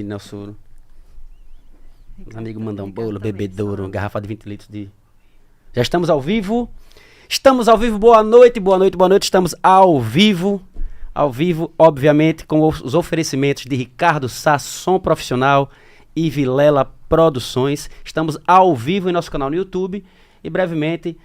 nosso amigo mandar um bolo, bebedouro, garrafa de 20 litros de... Já estamos ao vivo. Estamos ao vivo, boa noite, boa noite, boa noite. Estamos ao vivo, obviamente, com os oferecimentos de Ricardo Sá, som profissional, e Vilela Produções. Estamos ao vivo em nosso canal no YouTube e brevemente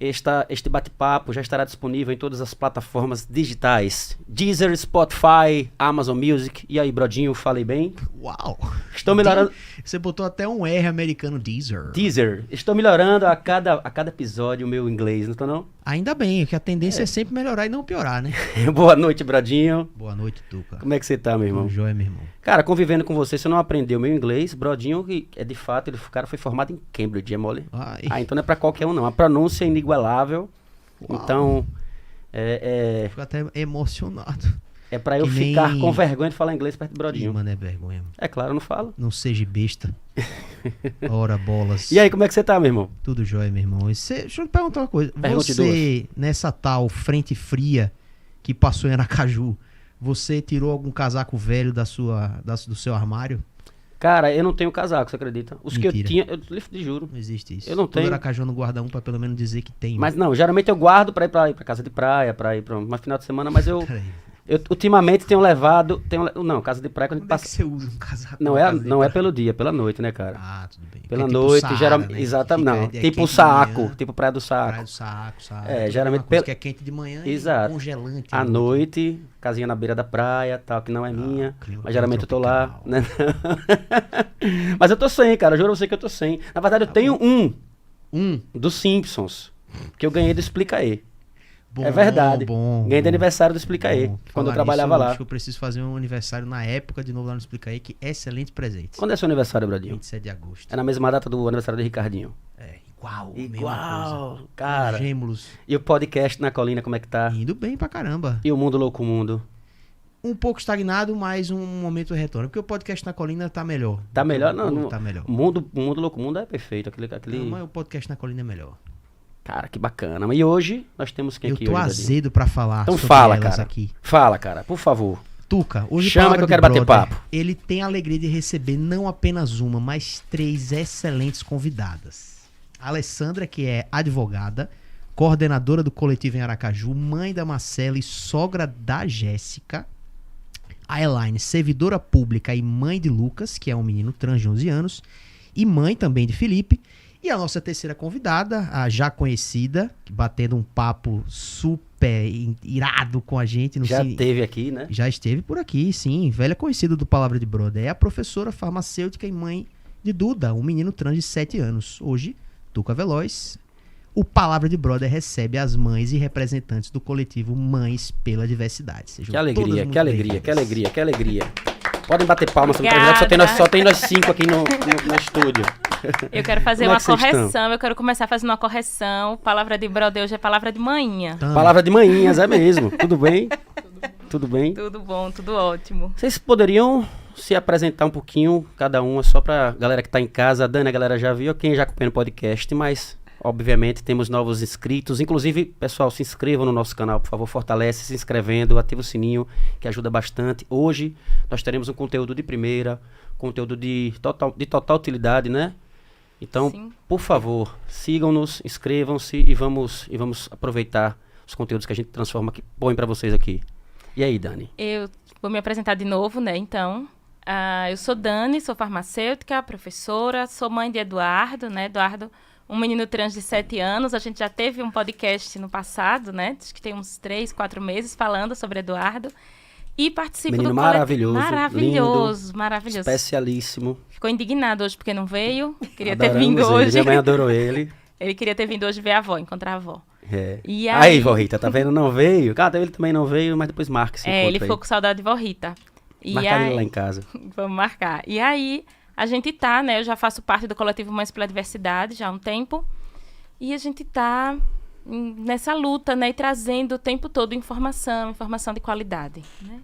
este bate-papo já estará disponível em todas as plataformas digitais. Deezer, Spotify, Amazon Music. E aí, brodinho, falei bem? Uau! Estou melhorando... Você botou até um R americano, Deezer. Deezer. Estou melhorando a cada episódio o meu inglês, não estou não? Ainda bem, que a tendência é sempre melhorar e não piorar, né? Boa noite, brodinho. Boa noite, Tuca. Como é que você tá, meu irmão? Tudo jóia, meu irmão. Cara, convivendo com você não aprendeu meu inglês. Brodinho, que é de fato, o cara foi formado em Cambridge, é mole? Ai. Então não é pra qualquer um, não. A pronúncia é inigualável. Uau. Então, Fico até emocionado. é pra eu Que ficar nem- com vergonha de falar inglês perto do Ih, Brodinho. mano, é vergonha. É claro, eu não falo. Não seja besta. Ora, bolas. E aí, como é que você tá, meu irmão? Tudo jóia, meu irmão. Deixa eu te perguntar uma coisa. Pergunte Você, nessa tal frente fria que passou em Aracaju, você tirou algum casaco velho do seu armário? Cara, eu não tenho casaco, você acredita? Os que eu Mentira. tinha, eu lhe juro. Não existe isso. Eu não Todo tenho. Aracaju não guarda um pra pelo menos dizer que tem. Mas não, geralmente eu guardo pra ir pra casa de praia, pra ir pra uma final de semana, mas eu ultimamente tenho levado... Não, casa de praia quando a gente Quando é que passa... você usa um casaco? Não na é, casa de não é praia? pelo dia, é pela noite, né, cara? Ah, tudo bem. Pela Porque é tipo noite, Saara, geralmente... né? Exatamente, Que não. fica- é Tipo quente de saco, manhã. tipo praia do saco. Praia do saco. É, geralmente Uma coisa pelo- que é quente de manhã Exato. e congelante. À noite, casinha na beira da praia, tal, que não é minha. clima Mas geralmente eu tô lá, tropical. né? Mas eu tô sem, cara. Eu juro a você que eu tô sem. Na verdade, eu tenho um dos Simpsons, que eu ganhei do Explica aí. É verdade. Ganhei de aniversário do Explica aí, quando eu trabalhava lá. Acho que eu preciso fazer um aniversário na época de novo lá no Explica aí, que excelente presente. Quando é seu aniversário, Bradinho? 27 de agosto. É na mesma data do aniversário do Ricardinho. É, igual. Igual, cara. Gêmeos. E o podcast na colina, como é que tá? Indo bem pra caramba. E o Mundo Louco Mundo? Um pouco estagnado, mas um momento retorno. Porque o podcast na colina tá melhor. Tá melhor? Não, Tá melhor. O Mundo Louco Mundo é perfeito. Aquele... Não, mas o podcast na colina é melhor. Cara, que bacana. E hoje nós temos quem Eu aqui tô hoje, Bradinho? azedo pra falar Então sobre fala, elas cara. aqui. Fala, cara, por favor. Tuca, hoje Chama Palavra que eu de quero bater Brother, papo. Ele tem a alegria de receber não apenas uma, mas 3 excelentes convidadas. A Alessandra, que é advogada, coordenadora do coletivo em Aracaju, mãe da Marcela e sogra da Jéssica. A Elaine, servidora pública e mãe de Lucas, que é um menino trans de 11 anos, e mãe também de Felipe. E a nossa terceira convidada, a já conhecida, batendo um papo super irado com a gente. Já teve aqui, né? Já esteve por aqui, sim. Velha conhecida do Palavra de Brother. É a professora farmacêutica e mãe de Duda, um menino trans de 7 anos. Hoje, Tuca Veloz. O Palavra de Brother recebe as mães e representantes do coletivo Mães pela Diversidade. Sejam Que alegria, todas muito que alegria, bem-vindas. que alegria, que alegria. Podem bater palmas, Obrigada. só tem nós 5 aqui no estúdio. Eu quero fazer Como é uma que vocês estão? correção, eu quero começar fazendo uma correção. Palavra de brother hoje é palavra de manhinha. Então, Palavra de manhinhas, é mesmo. Tudo bem? Tudo bem? Tudo bom, tudo ótimo. Vocês poderiam se apresentar um pouquinho, cada uma, só pra galera que tá em casa. A Dani, a galera já viu, quem já acompanha o podcast, mas obviamente temos novos inscritos. Inclusive, pessoal, se inscrevam no nosso canal, por favor, fortalece se inscrevendo, ativa o sininho, que ajuda bastante. Hoje nós teremos um conteúdo de primeira, conteúdo de total utilidade, né? Então, Sim. por favor, sigam-nos, inscrevam-se e vamos aproveitar os conteúdos que a gente transforma aqui, põe pra vocês aqui. E aí, Dani? Eu vou me apresentar de novo, né? Então, eu sou Dani, sou farmacêutica, professora, sou mãe de Eduardo, né? Eduardo, um menino trans de 7 anos. A gente já teve um podcast no passado, né? Acho que tem uns 3, 4 meses falando sobre Eduardo. E participo Menino do maravilhoso, Maravilhoso, lindo, maravilhoso. Especialíssimo. Ficou indignado hoje porque não veio. Queria ter Adoramos vindo ele, hoje. minha mãe adorou ele. Ele queria ter vindo hoje ver a avó, encontrar a avó. É. E Aí, vó Rita, tá vendo? Não veio. Cara, ele também não veio, mas depois marca esse ele encontro ficou aí. com saudade de vó Rita. E Marcar ele aí, lá em casa. vamos marcar. E aí, a gente tá, né? Eu já faço parte do coletivo Mães pela Diversidade já há um tempo. E a gente tá nessa luta, né? E trazendo o tempo todo informação de qualidade, né?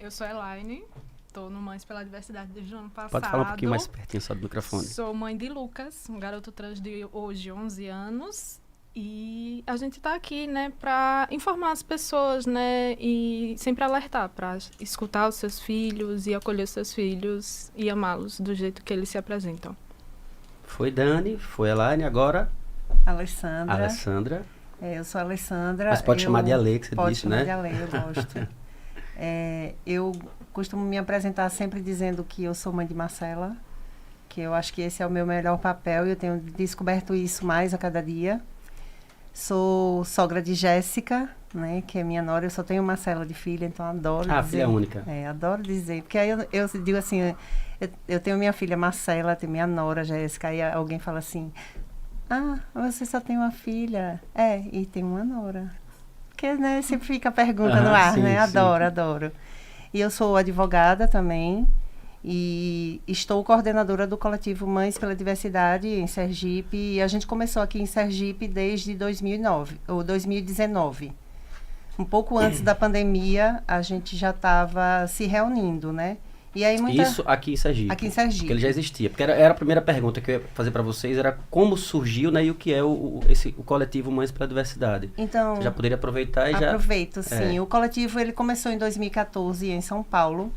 Eu sou a Elaine, tô no Mães pela Diversidade desde o ano passado. Pode falar um pouquinho mais pertinho só do microfone. Sou mãe de Lucas, um garoto trans de hoje 11 anos. E a gente está aqui, né, para informar as pessoas, né, e sempre alertar, para escutar os seus filhos e acolher os seus filhos e amá-los do jeito que eles se apresentam. Foi Dani, foi Elaine, agora Alessandra. Alessandra. Eu sou a Alessandra. Mas pode chamar de Ale, que você pode disse, chamar né? de Ale, eu gosto. Eu costumo me apresentar sempre dizendo que eu sou mãe de Marcela, que eu acho que esse é o meu melhor papel e eu tenho descoberto isso mais a cada dia. Sou sogra de Jéssica, né, que é minha nora. Eu só tenho Marcela de filha, então adoro dizer. Filha única. Adoro dizer. Porque aí eu digo assim, eu tenho minha filha Marcela, tenho minha nora Jéssica, aí alguém fala assim, você só tem uma filha? E tem uma nora. Porque, né, sempre fica a pergunta no ar, sim, né? sim. Adoro. E eu sou advogada também. E estou coordenadora do coletivo Mães pela Diversidade em Sergipe. E a gente começou aqui em Sergipe desde 2019. Um pouco antes da pandemia, a gente já estava se reunindo, né? E aí Isso aqui em Sergipe. Aqui em Sergipe. Porque ele já existia. Porque era a primeira pergunta que eu ia fazer para vocês, era como surgiu, né, e o que é o coletivo Mães pela Diversidade. Então, Você já poderia aproveitar e aproveito, sim. O coletivo ele começou em 2014 em São Paulo.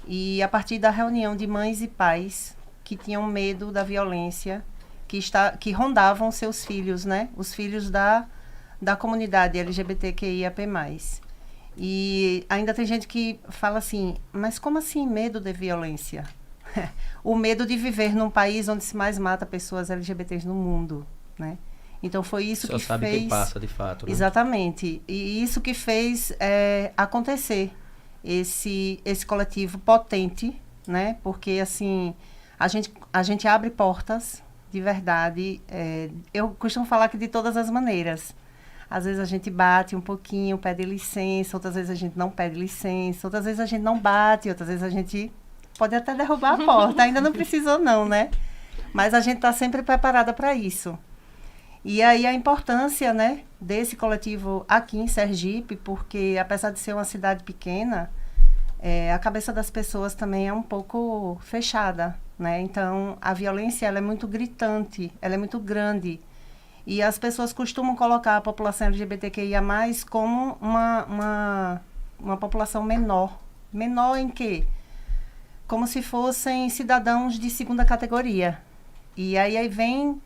E a partir da reunião de mães e pais que tinham medo da violência, que rondavam seus filhos, né? Os filhos da comunidade LGBTQIAP+. E ainda tem gente que fala assim, mas como assim medo de violência? O medo de viver num país onde se mais mata pessoas LGBTs no mundo, né? Então foi isso que sabe fez... quem passa, de fato, né? Exatamente. E isso que fez acontecer esse coletivo potente, né? Porque, assim, a gente abre portas, de verdade. Eu costumo falar que de todas as maneiras. Às vezes a gente bate um pouquinho, pede licença, outras vezes a gente não pede licença, outras vezes a gente não bate, outras vezes a gente pode até derrubar a porta. Ainda não precisou não, né? Mas a gente está sempre preparada para isso. E aí a importância, né, desse coletivo aqui em Sergipe, porque apesar de ser uma cidade pequena, a cabeça das pessoas também é um pouco fechada, né? Então a violência ela é muito gritante, ela é muito grande. E as pessoas costumam colocar a população LGBTQIA+, como uma população menor. Menor em quê? Como se fossem cidadãos de segunda categoria. E aí vem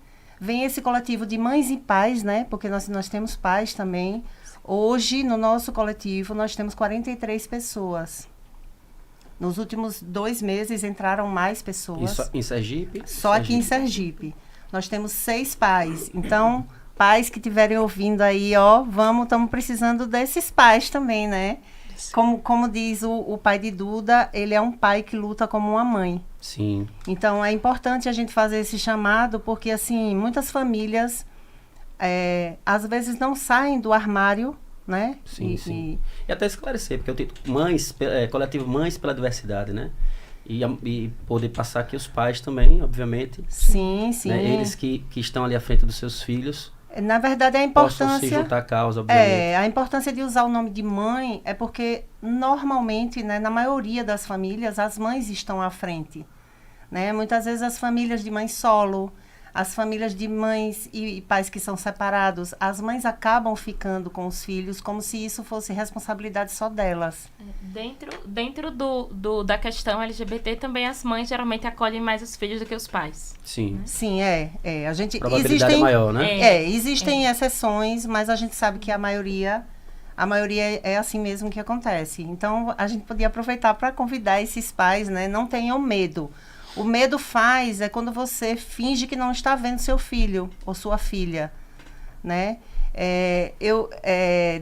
esse coletivo de mães e pais, né? Porque nós temos pais também. Hoje, no nosso coletivo, nós temos 43 pessoas. Nos últimos 2 meses entraram mais pessoas. Isso em Sergipe? Só aqui em Sergipe. Nós temos 6 pais. Então, pais que estiverem ouvindo aí, estamos precisando desses pais também, né? Como diz o pai de Duda, ele é um pai que luta como uma mãe. Sim. Então, é importante a gente fazer esse chamado, porque, assim, muitas famílias, às vezes, não saem do armário, né? Sim. E até esclarecer, porque eu tenho coletivo Mães pela Diversidade, né? E poder passar aqui os pais também, obviamente. Sim. Né? Eles que estão ali à frente dos seus filhos. Na verdade, a Possam se importância... juntar à causa, obviamente. A importância de usar o nome de mãe é porque, normalmente, né, na maioria das famílias, as mães estão à frente. Né? Muitas vezes as famílias de mãe solo, as famílias de mães e pais que são separados, as mães acabam ficando com os filhos como se isso fosse responsabilidade só delas. Dentro da questão LGBT, também as mães geralmente acolhem mais os filhos do que os pais. Sim. Sim, a gente... A probabilidade é maior, né? Existem exceções, mas a gente sabe que a maioria é assim mesmo que acontece. Então, a gente podia aproveitar para convidar esses pais, né? Não tenham medo. O medo é quando você finge que não está vendo seu filho ou sua filha, né?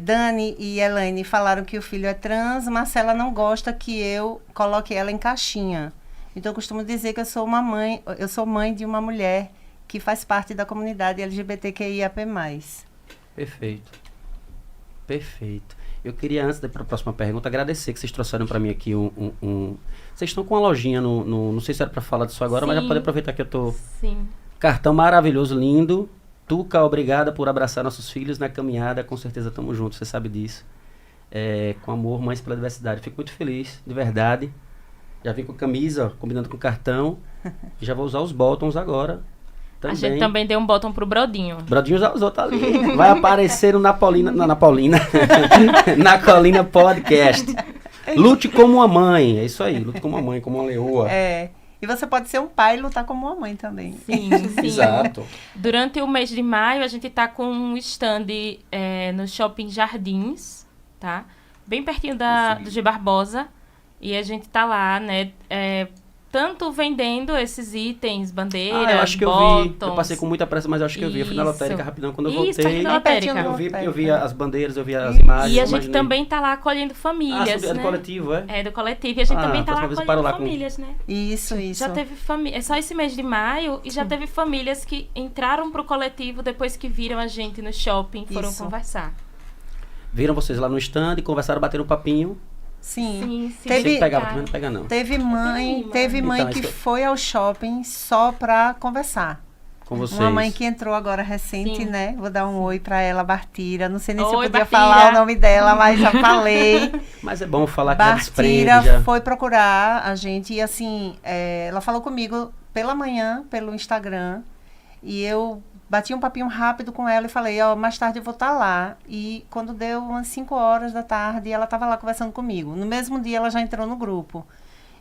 Dani e Elaine falaram que o filho é trans, Marcela não gosta que eu coloque ela em caixinha. Então, eu costumo dizer que eu sou mãe de uma mulher que faz parte da comunidade LGBTQIAP+. Perfeito. Eu queria, antes de ir para a próxima pergunta, agradecer que vocês trouxeram para mim aqui Vocês estão com uma lojinha não sei se era para falar disso agora, mas já pode aproveitar que eu tô... Sim. Cartão maravilhoso, lindo. Tuca, obrigada por abraçar nossos filhos na caminhada. Com certeza estamos juntos, você sabe disso. Com amor, Mães pela Diversidade. Fico muito feliz, de verdade. Já vim com camisa, combinando com cartão. E já vou usar os bottoms agora. A gente também deu um botão pro Brodinho. Brodinho já usou, tá ali. Vai aparecer no Napolina. Na Napolina. Na Colina Podcast. Lute como uma mãe. É isso aí. Lute como uma mãe, como uma leoa. E você pode ser um pai e lutar como uma mãe também. Sim, sim. Exato. Durante o mês de maio, a gente tá com um stand no Shopping Jardins, tá? Bem pertinho do G Barbosa. E a gente tá lá, né? Tanto vendendo esses itens, bandeiras, eu acho que bottoms. eu vi. Eu passei com muita pressa, mas eu acho que eu vi. Eu fui na lotérica rapidão. Quando eu voltei, na lotérica. eu vi as bandeiras, eu vi as imagens. E a gente também tá lá acolhendo famílias, é do né? coletivo, é? É do coletivo. E a gente também tá lá próxima vez eu paro acolhendo lá famílias, né? Isso. Já teve família. É só esse mês de maio e já teve famílias que entraram pro coletivo depois que viram a gente no shopping, foram conversar. Viram vocês lá no stand e conversaram, bateram um papinho. Sim. Teve, pegava, também não pega não. Teve mãe Então, que foi ao shopping só pra conversar. Com vocês. Uma mãe que entrou agora recente, né? Vou dar um oi pra ela, Bartira. Não sei nem se eu Oi, podia Bartira. falar o nome dela, mas já falei. Mas é bom falar que já desprende. Bartira foi procurar a gente e assim, ela falou comigo pela manhã, pelo Instagram, e eu bati um papinho rápido com ela e falei, mais tarde eu vou estar lá. E quando deu umas 5 horas da tarde, ela estava lá conversando comigo. No mesmo dia ela já entrou no grupo.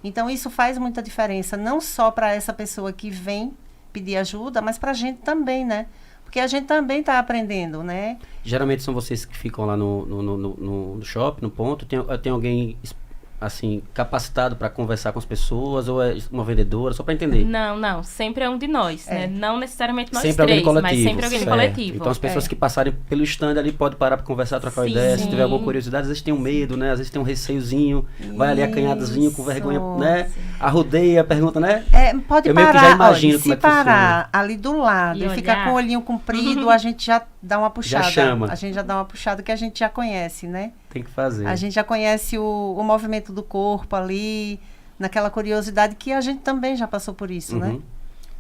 Então isso faz muita diferença, não só para essa pessoa que vem pedir ajuda, mas para a gente também, né? Porque a gente também está aprendendo, né? Geralmente são vocês que ficam lá no shopping, no ponto. Tem alguém assim capacitado para conversar com as pessoas ou é uma vendedora, só para entender? Não, sempre é um de nós, né? Não necessariamente nós sempre três, alguém mas sempre alguém do coletivo. Então as pessoas que passarem pelo stand ali podem parar para conversar, trocar uma ideia, se tiver alguma curiosidade, às vezes tem um medo, né? Às vezes tem um receiozinho, vai ali acanhadozinho com vergonha, né? Arrodeia, pergunta, né? Pode eu parar, meio que já imagino olha, como se é que parar funciona. ali do lado e ficar com o olhinho comprido, a gente já dá uma puxada. Já chama. A gente já dá uma puxada que a gente já conhece, né? Tem que fazer. A gente já conhece o movimento do corpo ali, naquela curiosidade que a gente também já passou por isso, né?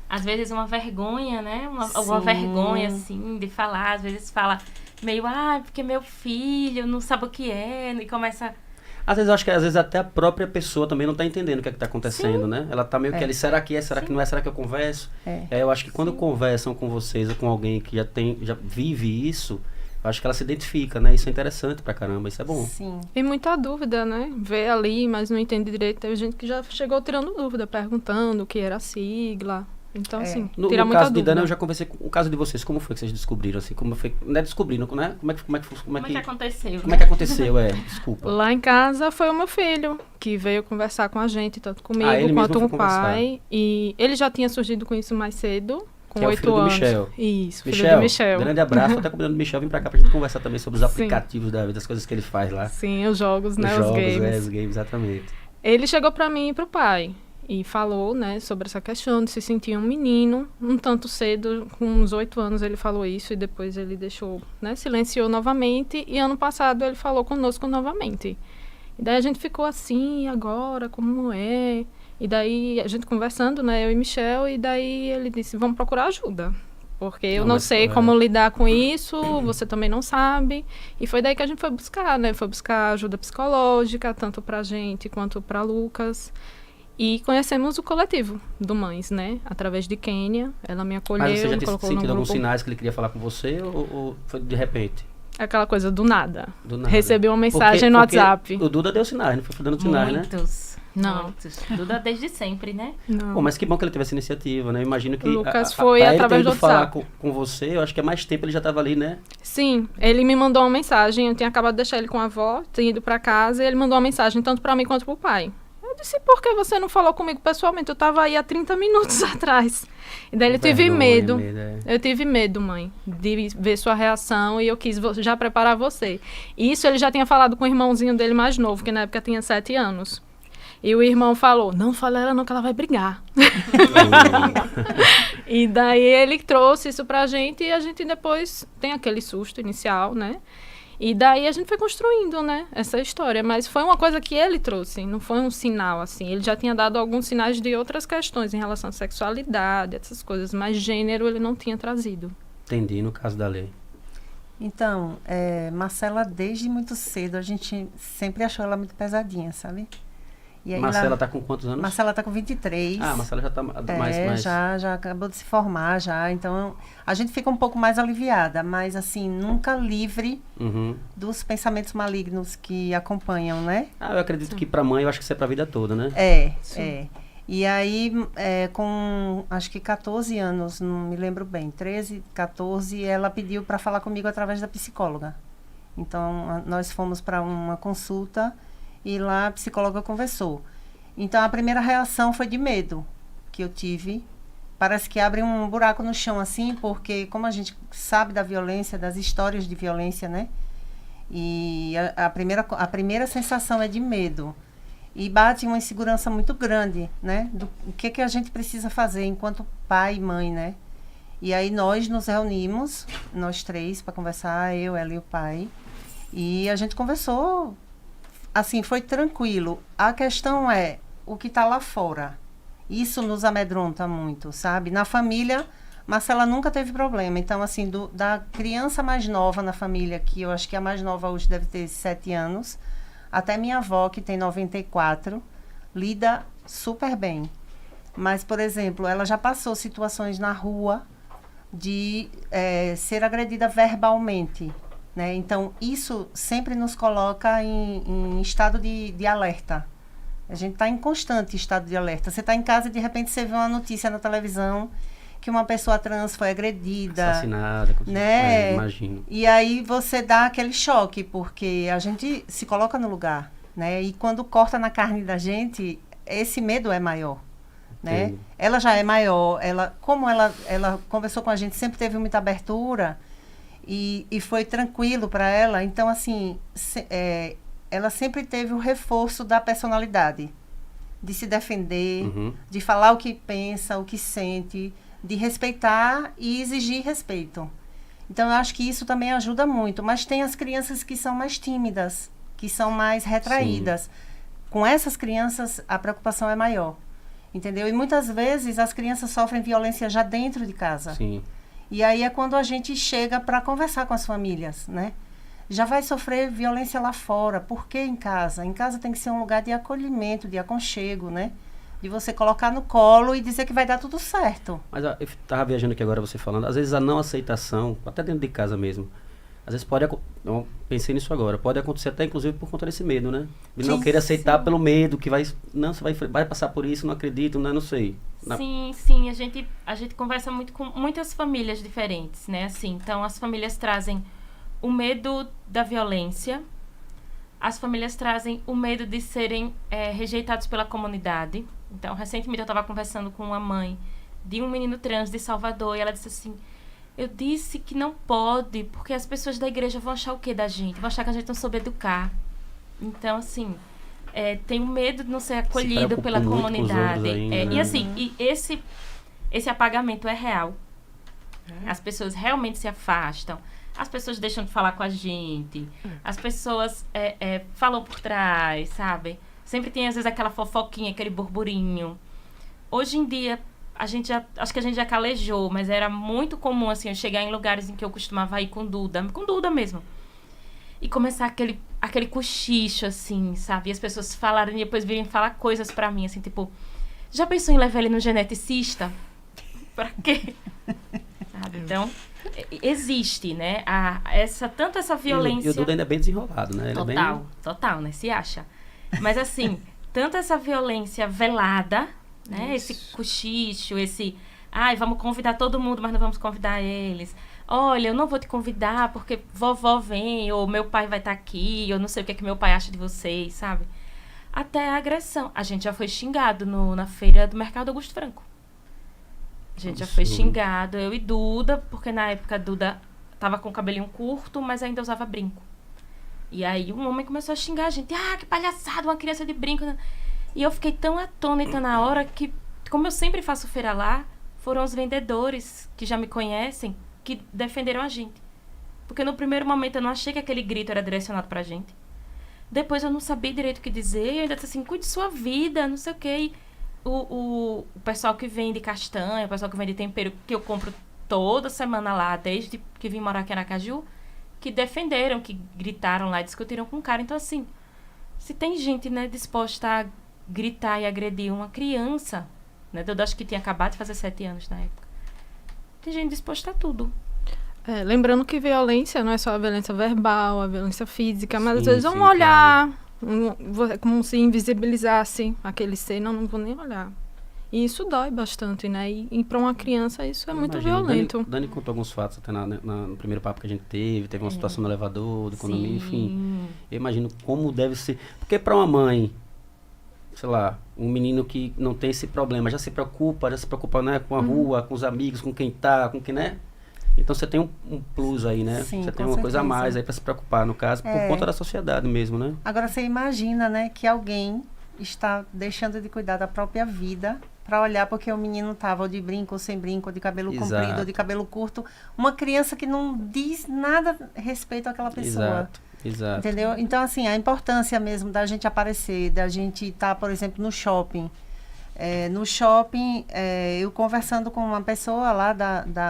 Às vezes uma vergonha, né? Uma vergonha, assim, de falar. Às vezes fala meio, porque meu filho não sabe o que é, e começa... Às vezes eu acho que até a própria pessoa também não está entendendo o que é que está acontecendo, né? Ela está meio que ali, será que é, será que não é, será que eu converso? Eu acho que quando conversam com vocês ou com alguém que já vive isso, eu acho que ela se identifica, né? Isso é interessante pra caramba, isso é bom. Sim. E muita dúvida, né? Vê ali, mas não entende direito. Teve gente que já chegou tirando dúvida, perguntando o que era a sigla. Então, assim, No tira muita caso dúvida. de Dana, eu já conversei com o caso de vocês. Como foi que vocês descobriram, assim? Como foi? Não é descobrindo, né? Como é que aconteceu? Como é que aconteceu, Desculpa. Lá em casa foi o meu filho que veio conversar com a gente, tanto comigo ele quanto mesmo com o foi pai. E ele já tinha surgido com isso mais cedo, com Que é o 8 filho do anos. Michel. Isso, filho do Michel. Grande abraço, tô até combinando o Michel vir pra cá pra gente conversar também sobre os aplicativos das coisas que ele faz lá. Sim, os jogos, né? Os jogos, games. os games, exatamente. Ele chegou pra mim e pro pai e falou, né, sobre essa questão de se sentir um menino, um tanto cedo, com uns 8 anos ele falou isso e depois ele deixou, né, silenciou novamente e ano passado ele falou conosco novamente. E daí a gente ficou assim, e agora, como é? E daí a gente conversando, né, eu e Michel, e daí ele disse, vamos procurar ajuda. Porque eu não sei como lidar com isso, você também não sabe. E foi daí que a gente foi buscar, né? Foi buscar ajuda psicológica, tanto pra gente quanto pra Lucas. E conhecemos o coletivo do Mães, né? Através de Kênia. Ela me acolheu, Mas você já me tinha colocou no sentido alguns grupo. sinais que ele queria falar com você ou foi de repente? Aquela coisa do nada. Do nada. Recebi uma mensagem no Porque WhatsApp. O Duda deu sinais, não foi dando sinais, né? Muitos. Duda desde sempre, né? Não. Pô, mas que bom que ele teve essa iniciativa, né? Eu imagino que O Lucas foi pra através ele ter do ido falar WhatsApp. com você, eu acho que há mais tempo ele já estava ali, né? Sim, ele me mandou uma mensagem. Eu tinha acabado de deixar ele com a avó, tinha ido pra casa, e ele mandou uma mensagem tanto pra mim quanto pro pai. Eu disse, por que você não falou comigo pessoalmente? Eu tava aí há 30 minutos atrás. E daí ele tive medo. Eu tive medo, mãe, de ver sua reação e eu quis já preparar você. E isso ele já tinha falado com o irmãozinho dele mais novo, que na época tinha 7 anos. E o irmão falou, não fala ela não, que ela vai brigar. E daí ele trouxe isso pra gente e a gente depois tem aquele susto inicial, né? E daí a gente foi construindo, né, essa história. Mas foi uma coisa que ele trouxe, não foi um sinal, assim. Ele já tinha dado alguns sinais de outras questões em relação à sexualidade, essas coisas. Mas gênero ele não tinha trazido. Entendi, no caso da lei. Então, Marcela, desde muito cedo, a gente sempre achou ela muito pesadinha, sabe? E aí Marcela lá, tá com quantos anos? Marcela tá com 23. Ah, a Marcela já tá mais... Já acabou de se formar já, então a gente fica um pouco mais aliviada, mas assim, nunca livre Uhum. dos pensamentos malignos que acompanham, né? Ah, eu acredito que pra mãe, eu acho que isso é pra vida toda, né? É. E aí, com acho que 14 anos, não me lembro bem, 13, 14, ela pediu para falar comigo através da psicóloga. Então, nós fomos para uma consulta e lá a psicóloga conversou. Então, a primeira reação foi de medo que eu tive. Parece que abre um buraco no chão, assim, porque como a gente sabe da violência, das histórias de violência, né? E a primeira sensação é de medo. E bate uma insegurança muito grande, né? Do que a gente precisa fazer enquanto pai e mãe, né? E aí nós nos reunimos, nós três, para conversar, eu, ela e o pai. E a gente conversou, assim, foi tranquilo. A questão é o que está lá fora. Isso nos amedronta muito, sabe? Na família, Marcela nunca teve problema. Então, assim, da criança mais nova na família, que eu acho que a mais nova hoje deve ter 7 anos... Até minha avó, que tem 94, lida super bem. Mas, por exemplo, ela já passou situações na rua de ser agredida verbalmente, né? Então, isso sempre nos coloca em estado de alerta. A gente está em constante estado de alerta. Você está em casa e, de repente, você vê uma notícia na televisão que uma pessoa trans foi agredida. Assassinada, né? Imagino. E aí você dá aquele choque, porque a gente se coloca no lugar, né? E quando corta na carne da gente, esse medo é maior, né? Entendo. Ela já é maior, como ela conversou com a gente, sempre teve muita abertura e foi tranquilo para ela. Então, assim, ela sempre teve o reforço da personalidade, de se defender, Uhum. de falar o que pensa, o que sente, de respeitar e exigir respeito. Então, eu acho que isso também ajuda muito. Mas tem as crianças que são mais tímidas, que são mais retraídas. Sim. Com essas crianças, a preocupação é maior. Entendeu? E muitas vezes as crianças sofrem violência já dentro de casa. Sim. E aí é quando a gente chega para conversar com as famílias, né? Já vai sofrer violência lá fora. Por que em casa? Em casa tem que ser um lugar de acolhimento, de aconchego, né? De você colocar no colo e dizer que vai dar tudo certo. Mas ó, eu estava viajando aqui agora, você falando, às vezes a não aceitação, até dentro de casa mesmo, às vezes eu pensei nisso agora, pode acontecer até inclusive por conta desse medo, né? De Sim, não querer aceitar sim. pelo medo, que você vai passar por isso, não acredito, não sei. Sim, a gente conversa muito com muitas famílias diferentes, né? Assim, então as famílias trazem o medo da violência, as famílias trazem o medo de serem rejeitados pela comunidade. Então, recentemente eu estava conversando com uma mãe de um menino trans de Salvador e ela disse assim, eu disse que não pode, porque as pessoas da igreja vão achar o quê da gente? Vão achar que a gente não soube educar. Então, assim, tem o medo de não ser acolhido pela comunidade. Ainda, e assim, esse apagamento é real. As pessoas realmente se afastam. As pessoas deixam de falar com a gente. As pessoas falam por trás, sabe? Sempre tem, às vezes, aquela fofoquinha, aquele burburinho. Hoje em dia, acho que a gente já calejou, mas era muito comum, assim, eu chegar em lugares em que eu costumava ir com Duda mesmo. E começar aquele cochicho, assim, sabe? E as pessoas falarem e depois virem falar coisas pra mim, assim, tipo... Já pensou em levar ele no geneticista? Pra quê? Sabe? Então... existe, né? Tanto essa violência... E o Duda ainda é bem desenrolado, né? Ele Total, né? Se acha. Mas assim, tanto essa violência velada, né? Isso. Esse cochicho, vamos convidar todo mundo, mas não vamos convidar eles. Olha, eu não vou te convidar porque vovó vem, ou meu pai vai estar aqui, eu não sei o que é que meu pai acha de vocês, sabe? Até a agressão. A gente já foi xingado na feira do Mercado Augusto Franco. A gente já foi xingado, eu e Duda, porque na época a Duda tava com o cabelinho curto, mas ainda usava brinco. E aí um homem começou a xingar a gente. Que palhaçada, uma criança de brinco. E eu fiquei tão atônita na hora que, como eu sempre faço feira lá, foram os vendedores que já me conhecem que defenderam a gente. Porque no primeiro momento eu não achei que aquele grito era direcionado pra gente. Depois eu não sabia direito o que dizer. E eu ainda disse assim, cuide de sua vida, não sei o quê. O pessoal que vende castanha, o pessoal que vende tempero, que eu compro toda semana lá, desde que vim morar aqui em Aracaju, que defenderam, que gritaram lá, discutiram com o cara. Então, assim, se tem gente, né, disposta gritar e agredir uma criança, né? Eu acho que tinha acabado de fazer 7 anos na época. Tem gente disposta a tudo. Lembrando que violência não é só a violência verbal, a violência física, mas às Sim, vezes sim, um olhar, como se invisibilizasse aquele ser, não vou nem olhar. E isso dói bastante, né? E para uma criança isso é muito Imagina, violento. Dani contou alguns fatos até no primeiro papo que a gente teve uma situação no elevador, do condomínio, enfim. Eu imagino como deve ser. Porque para uma mãe, sei lá, um menino que não tem esse problema, já se preocupa, né, com a rua, com os amigos, com quem tá, com quem, né? Então você tem um plus aí, né? Sim, você tem com uma coisa a certeza. mais aí para se preocupar, no caso, por conta da sociedade mesmo, né? Agora você imagina, né, que alguém está deixando de cuidar da própria vida para olhar porque o menino estava ou de brinco ou sem brinco, ou de cabelo comprido ou de cabelo curto. Uma criança que não diz nada a respeito àquela pessoa. Exato. Entendeu? Então, assim, a importância mesmo da gente aparecer, da gente estar, por exemplo, no shopping. No shopping, eu conversando com uma pessoa lá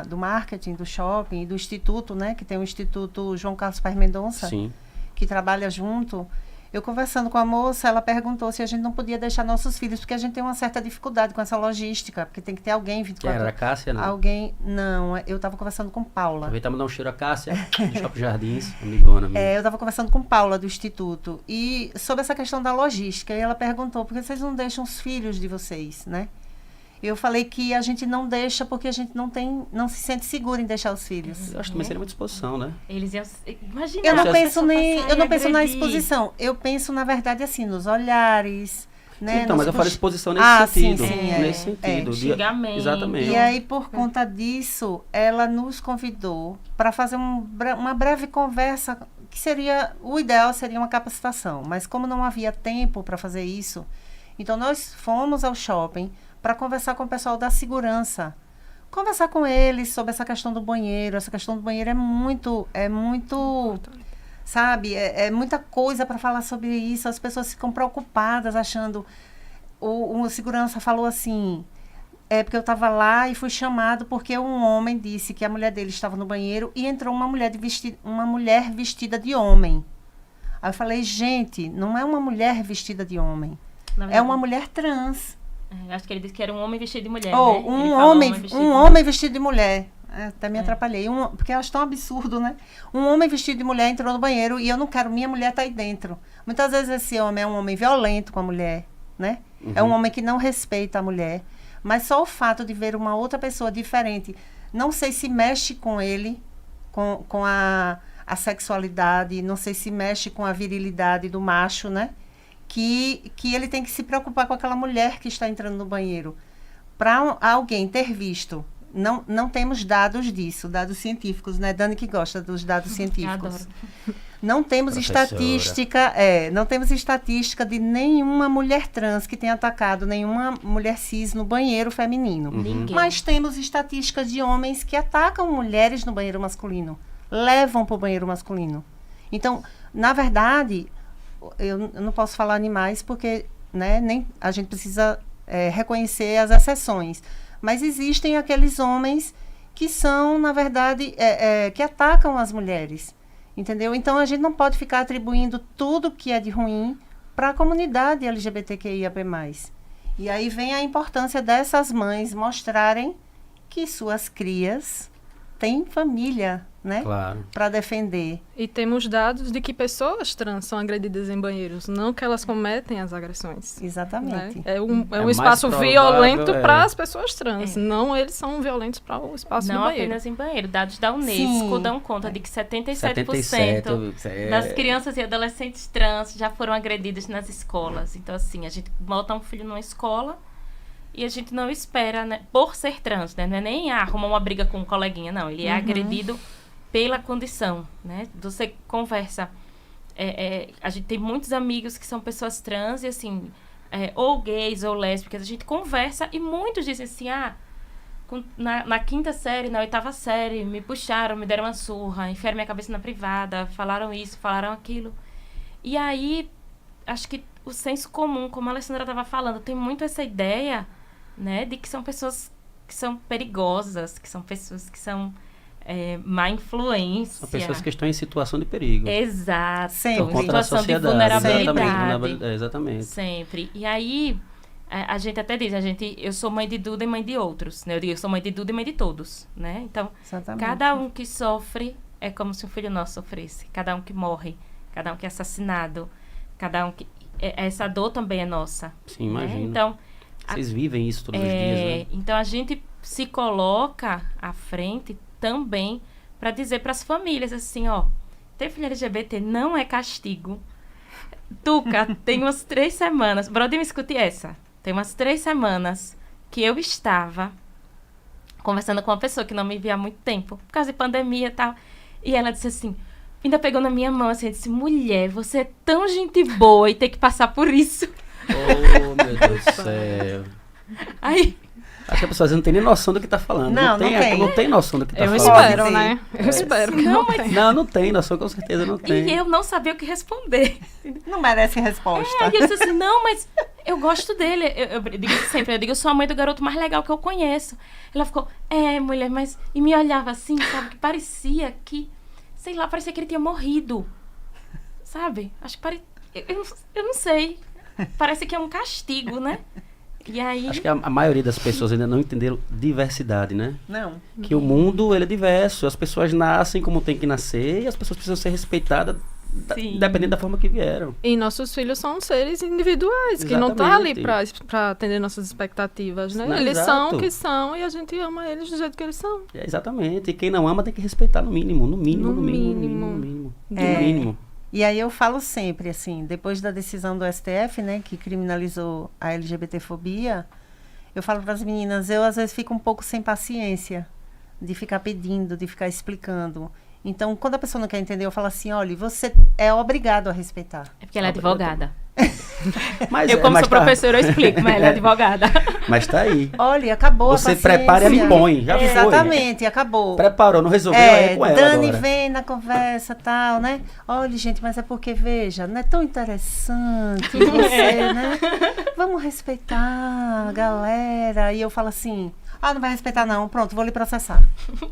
do marketing do shopping e do instituto, né? Que tem o Instituto João Carlos Paes Mendonça, Sim. que trabalha junto. Eu conversando com a moça, ela perguntou se a gente não podia deixar nossos filhos, porque a gente tem uma certa dificuldade com essa logística, porque tem que ter alguém 24 Era a Cássia, né? Alguém, não, eu estava conversando com Paula. Aproveitar e mandar um cheiro a Cássia, do Shopping Jardins, amigona minha. Eu estava conversando com Paula, do Instituto, e sobre essa questão da logística, e ela perguntou, por que vocês não deixam os filhos de vocês, né? Eu falei que a gente não deixa porque a gente não se sente seguro em deixar os filhos. Eu acho que também seria uma disposição, né? Eles iam... Imagina, Eu não a penso pessoa passar e eu não penso na agredir. exposição, eu penso, na verdade, assim, nos olhares, né? Então, mas eu nos falo exposição nesse sentido. sim, nesse sentido. Xingamento. Exatamente. E aí, por conta disso, ela nos convidou para fazer uma breve conversa, que seria, o ideal seria uma capacitação, mas como não havia tempo para fazer isso, então nós fomos ao shopping para conversar com o pessoal da segurança, conversar com eles sobre essa questão do banheiro. Essa questão do banheiro é muito, sabe, é muita coisa para falar sobre isso. As pessoas ficam preocupadas, achando... O segurança falou assim, porque eu estava lá e fui chamado porque um homem disse que a mulher dele estava no banheiro e entrou uma mulher vestida de homem. Aí eu falei, gente, não é uma mulher vestida de homem, é uma mulher trans. Acho que ele disse que era um homem vestido de mulher, Ou né? um homem vestido de mulher. Até me atrapalhei. Porque eu acho tão absurdo, né? Um homem vestido de mulher entrou no banheiro e eu não quero, minha mulher tá aí dentro. Muitas vezes esse homem é um homem violento com a mulher, né? É um homem que não respeita a mulher. Mas só o fato de ver uma outra pessoa diferente, não sei se mexe com ele, com a sexualidade, não sei se mexe com a virilidade do macho, né? Que ele tem que se preocupar com aquela mulher que está entrando no banheiro. Para alguém ter visto, não temos dados disso, dados científicos, né? Dani que gosta dos dados científicos. Não temos não temos estatística de nenhuma mulher trans que tenha atacado nenhuma mulher cis no banheiro feminino. Mas temos estatísticas de homens que atacam mulheres no banheiro masculino, levam para o banheiro masculino. Então, na verdade... Eu não posso falar animais porque, né, nem a gente precisa reconhecer as exceções. Mas existem aqueles homens que são, na verdade, que atacam as mulheres. Entendeu? Então, a gente não pode ficar atribuindo tudo que é de ruim para a comunidade LGBTQIAP+. E aí vem a importância dessas mães mostrarem que suas crias têm família, né? Claro. Para defender. E temos dados de que pessoas trans são agredidas em banheiros, não que elas cometem as agressões. Exatamente. Né? É um mais espaço provável, violento para as pessoas trans, não eles são violentos para o espaço não do banheiro. apenas em banheiro. Dados da Unesco dão conta de que 77% das crianças e adolescentes trans já foram agredidas nas escolas. Então, assim, a gente bota um filho numa escola e a gente não espera, né, por ser trans, né? Não é nem arrumar uma briga com um coleguinha, não. Ele é agredido pela condição, né? Você conversa... a gente tem muitos amigos que são pessoas trans e, assim, ou gays ou lésbicas. A gente conversa e muitos dizem assim, na 5ª série, na 8ª série, me puxaram, me deram uma surra, enfiaram minha cabeça na privada, falaram isso, falaram aquilo. E aí, acho que o senso comum, como a Alessandra estava falando, tem muito essa ideia, né, de que são pessoas que são perigosas, que são pessoas que são má influência. São pessoas que estão em situação de perigo. Exato. Sempre. Por conta da Situação de sociedade. vulnerabilidade. Exatamente. Sempre. E aí, a gente até diz, eu sou mãe de Duda e mãe de outros, né? Eu digo, eu sou mãe de Duda e mãe de todos, né? Então, Exatamente. cada um que sofre é como se um filho nosso sofresse. Cada um que morre, cada um que é assassinado, cada um que... essa dor também é nossa. Sim, né? imagino. Então, Vocês vivem isso todos os dias, né? então, a gente se coloca à frente também para dizer para as famílias assim, ó, ter filho LGBT não é castigo. Tuca, tem umas 3 semanas, Brody, me escute essa. Tem umas 3 semanas que eu estava conversando com uma pessoa que não me via há muito tempo, por causa de pandemia e tal. E ela disse assim, ainda pegou na minha mão assim, disse, mulher, você é tão gente boa e tem que passar por isso. Oh, meu Deus do céu. Aí, Acho que a pessoa às vezes não tem nem noção do que tá falando. Não tem. Não tem noção do que tá Eu falando. espero, Pode né? Eu espero que Não, não mas- tenha. Não tem noção, com certeza não tem. e eu não sabia o que responder. Não merece resposta. Aí eu disse assim, não, mas eu gosto dele. Eu digo sempre, eu sou a mãe do garoto mais legal que eu conheço. Ela ficou, mulher, mas... E me olhava assim, sabe, que parecia que... Sei lá, parecia que ele tinha morrido. Sabe? Acho que parecia... Eu não sei. Parece que é um castigo, né? E aí... Acho que a maioria das pessoas ainda não entenderam diversidade, né? Não. Que o mundo, ele é diverso. As pessoas nascem como tem que nascer e as pessoas precisam ser respeitadas Sim. dependendo da forma que vieram. E nossos filhos são seres individuais, que não tá ali pra atender nossas expectativas, né? Não, Eles exato. são o que são e a gente ama eles do jeito que eles são. Exatamente. E quem não ama tem que respeitar no mínimo. No mínimo, No no mínimo, no mínimo. mínimo, no mínimo. É. No mínimo. E aí eu falo sempre, assim, depois da decisão do STF, né, que criminalizou a LGBTfobia, eu falo para as meninas, eu às vezes fico um pouco sem paciência de ficar pedindo, de ficar explicando. Então, quando a pessoa não quer entender, eu falo assim, olha, você é obrigado a respeitar. É porque ela é advogada. Mas, Eu, como mas sou professora, eu explico, mas ela é advogada. Mas tá aí. Olha, acabou a Você paciência. prepara e impõe. Já foi. Exatamente, acabou. Preparou, não resolveu, aí é com ela Dani agora. vem na conversa tal, né? Olha, gente, mas é porque, veja, não é tão interessante você, né? Vamos respeitar a galera. E eu falo assim, não vai respeitar não, pronto, vou lhe processar.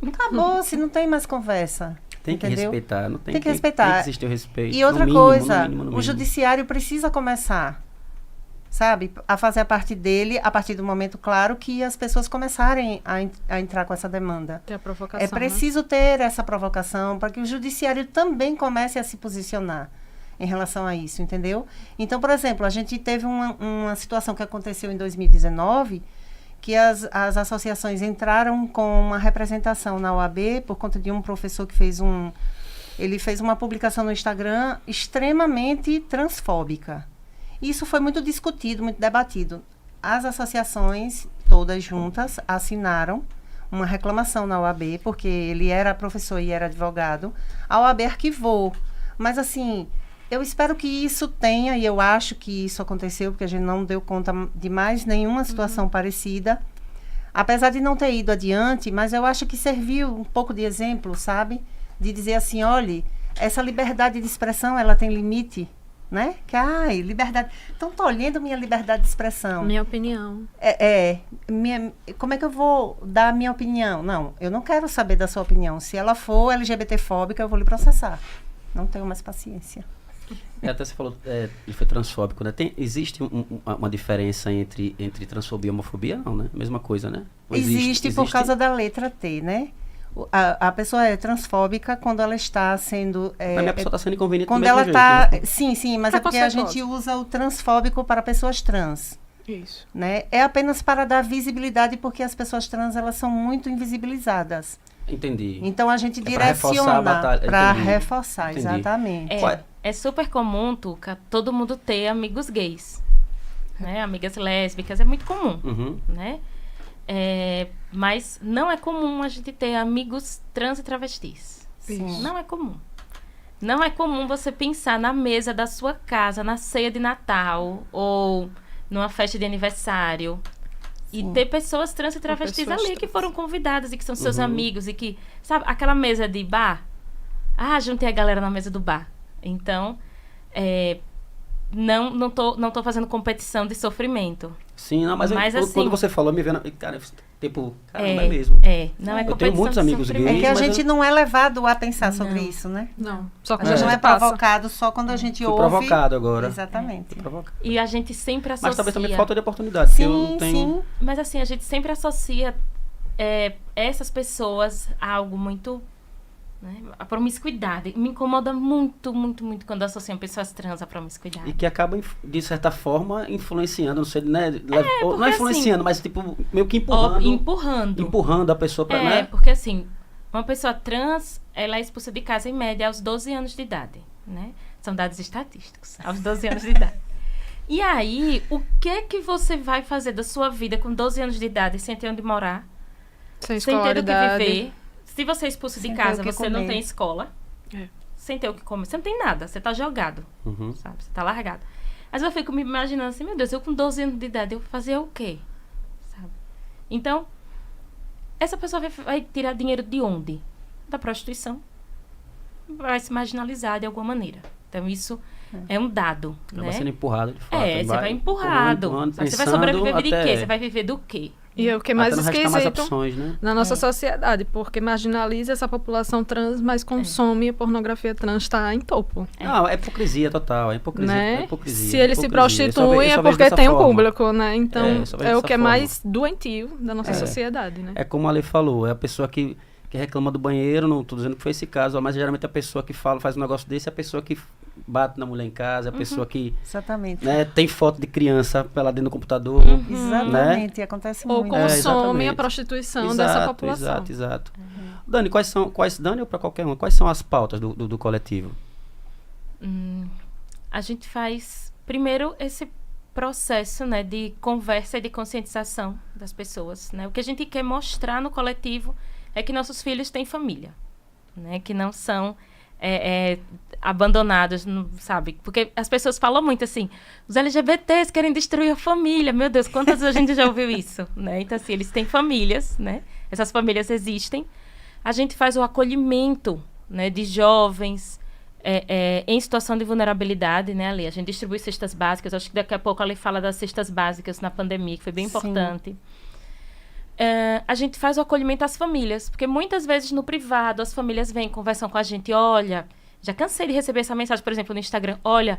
Acabou, se não tem mais conversa. Tem que entendeu? respeitar, não tem, Tem que respeitar. Tem que existir o respeito. E outra no mínimo, coisa, no mínimo, no o mínimo. judiciário precisa começar, sabe, a fazer a parte dele, a partir do momento, claro, que as pessoas começarem a entrar com essa demanda. Tem a provocação, É preciso ter essa provocação para que o judiciário também comece a se posicionar em relação a isso, entendeu? Então, por exemplo, a gente teve uma situação que aconteceu em 2019, que as associações entraram com uma representação na OAB por conta de um professor que ele fez uma publicação no Instagram extremamente transfóbica. Isso foi muito discutido, muito debatido. As associações, todas juntas, assinaram uma reclamação na OAB, porque ele era professor e era advogado. A OAB arquivou. Mas, assim, eu espero que isso tenha, e eu acho que isso aconteceu, porque a gente não deu conta de mais nenhuma situação parecida. Apesar de não ter ido adiante, mas eu acho que serviu um pouco de exemplo, sabe? De dizer assim, olha, essa liberdade de expressão, ela tem limite, né? Que, liberdade... Então, tolhendo minha liberdade de expressão. Minha opinião. Como é que eu vou dar a minha opinião? Não, eu não quero saber da sua opinião. Se ela for LGBTfóbica, eu vou lhe processar. Não tenho mais paciência. Até você falou, ele foi transfóbico, né? Existe uma diferença entre transfobia e homofobia? Não, né? Mesma coisa, né? Ou Existe por causa da letra T, né? A pessoa é transfóbica quando ela está sendo... Pra mim, a pessoa está sendo inconveniente quando do mesmo ela jeito, está... né? Sim, mas é porque a gente usa o transfóbico para pessoas trans. Isso. Né? É apenas para dar visibilidade, porque as pessoas trans, elas são muito invisibilizadas. Entendi. Então, a gente pra reforçar a direciona batalha. para Entendi. reforçar, Entendi. exatamente. É super comum, Tuca, todo mundo ter amigos gays, né? Amigas lésbicas, é muito comum, Uhum. né? Mas não é comum a gente ter amigos trans e travestis. Sim. Não é comum. Não é comum você pensar na mesa da sua casa, na ceia de Natal ou numa festa de aniversário e ter pessoas trans e travestis pessoas ali que trans. foram convidadas e que são seus Uhum. amigos e que, sabe, aquela mesa de bar. Juntei a galera na mesa do bar. Então, não tô fazendo competição de sofrimento. Sim, não, mas Mas, quando assim- você falou, me vendo, cara, tipo, caramba, é mesmo. Não é Eu tenho competição muitos de amigos sofrimento. gays. É que a mas gente eu- não é levado a pensar sobre Não. isso, né? Não, só A quando gente não é passa. provocado só quando a gente Fui ouve. provocado agora. Exatamente. Provocado. E a gente sempre associa... Mas talvez também falta de oportunidade, porque eu Sim, não tenho... sim. Mas assim, a gente sempre associa essas pessoas a algo muito... Né, a promiscuidade. Me incomoda muito, muito, muito quando associam pessoas trans à promiscuidade. E que acaba, de certa forma, influenciando, não sei, né? Ou não porque, influenciando, mas tipo, meio que empurrando. Empurrando a pessoa pra, né? Porque assim, uma pessoa trans, ela é expulsa de casa em média aos 12 anos de idade, né? São dados estatísticos, aos 12 anos de idade. E aí, o que você vai fazer da sua vida com 12 anos de idade, sem ter onde morar, Sem sem ter o que escolaridade. viver? Se você é expulso Sem de ter casa, o que você não comer. tem escola, É. sem ter o que comer, você não tem nada, você tá jogado, Uhum. sabe? Você tá largado. Mas eu fico me imaginando assim, meu Deus, eu com 12 anos de idade, eu vou fazer o quê? Sabe? Então, essa pessoa vai tirar dinheiro de onde? Da prostituição. Vai se marginalizar de alguma maneira. Então, isso é um dado, Acaba né? sendo empurrado de fato. Você vai empurrado. empurrando, Sabe? Você vai pensando sobreviver de até- quê? Você vai viver do quê? E é o que é Até mais não restar mais esquisito opções, né? na nossa sociedade, porque marginaliza essa população trans, mas consome a pornografia trans, está em topo. Não, é hipocrisia total, é hipocrisia. Né? É hipocrisia, Se eles se hipocrisia. Eu só prostituem eu é só vejo porque dessa tem um forma. público, né? Então, É, eu só vejo é o dessa que é forma. mais doentio da nossa sociedade, né? É como a Lê falou, é a pessoa que reclama do banheiro, não tô dizendo que foi esse caso, mas geralmente a pessoa que faz um negócio desse é a pessoa que bate na mulher em casa, é a pessoa que Exatamente. né, tem foto de criança lá dentro do computador. Exatamente. Acontece Ou muito. consome exatamente. a prostituição dessa população. Exato. Dani, Dani ou para qualquer um, quais são as pautas do coletivo? A gente faz, primeiro, esse processo, né, de conversa e de conscientização das pessoas, né? O que a gente quer mostrar no coletivo é que nossos filhos têm família, né? Que não são abandonados, sabe? Porque as pessoas falam muito assim, os LGBTs querem destruir a família. Meu Deus, quantas vezes a gente já ouviu isso, né? Então, assim, eles têm famílias, né? Essas famílias existem. A gente faz o acolhimento, né, de jovens em situação de vulnerabilidade, né, Ali? A gente distribui cestas básicas. Acho que daqui a pouco a Lei fala das cestas básicas na pandemia, que foi bem Sim. importante. A gente faz o acolhimento às famílias, porque muitas vezes no privado as famílias vêm, conversam com a gente, olha, já cansei de receber essa mensagem, por exemplo, no Instagram, olha,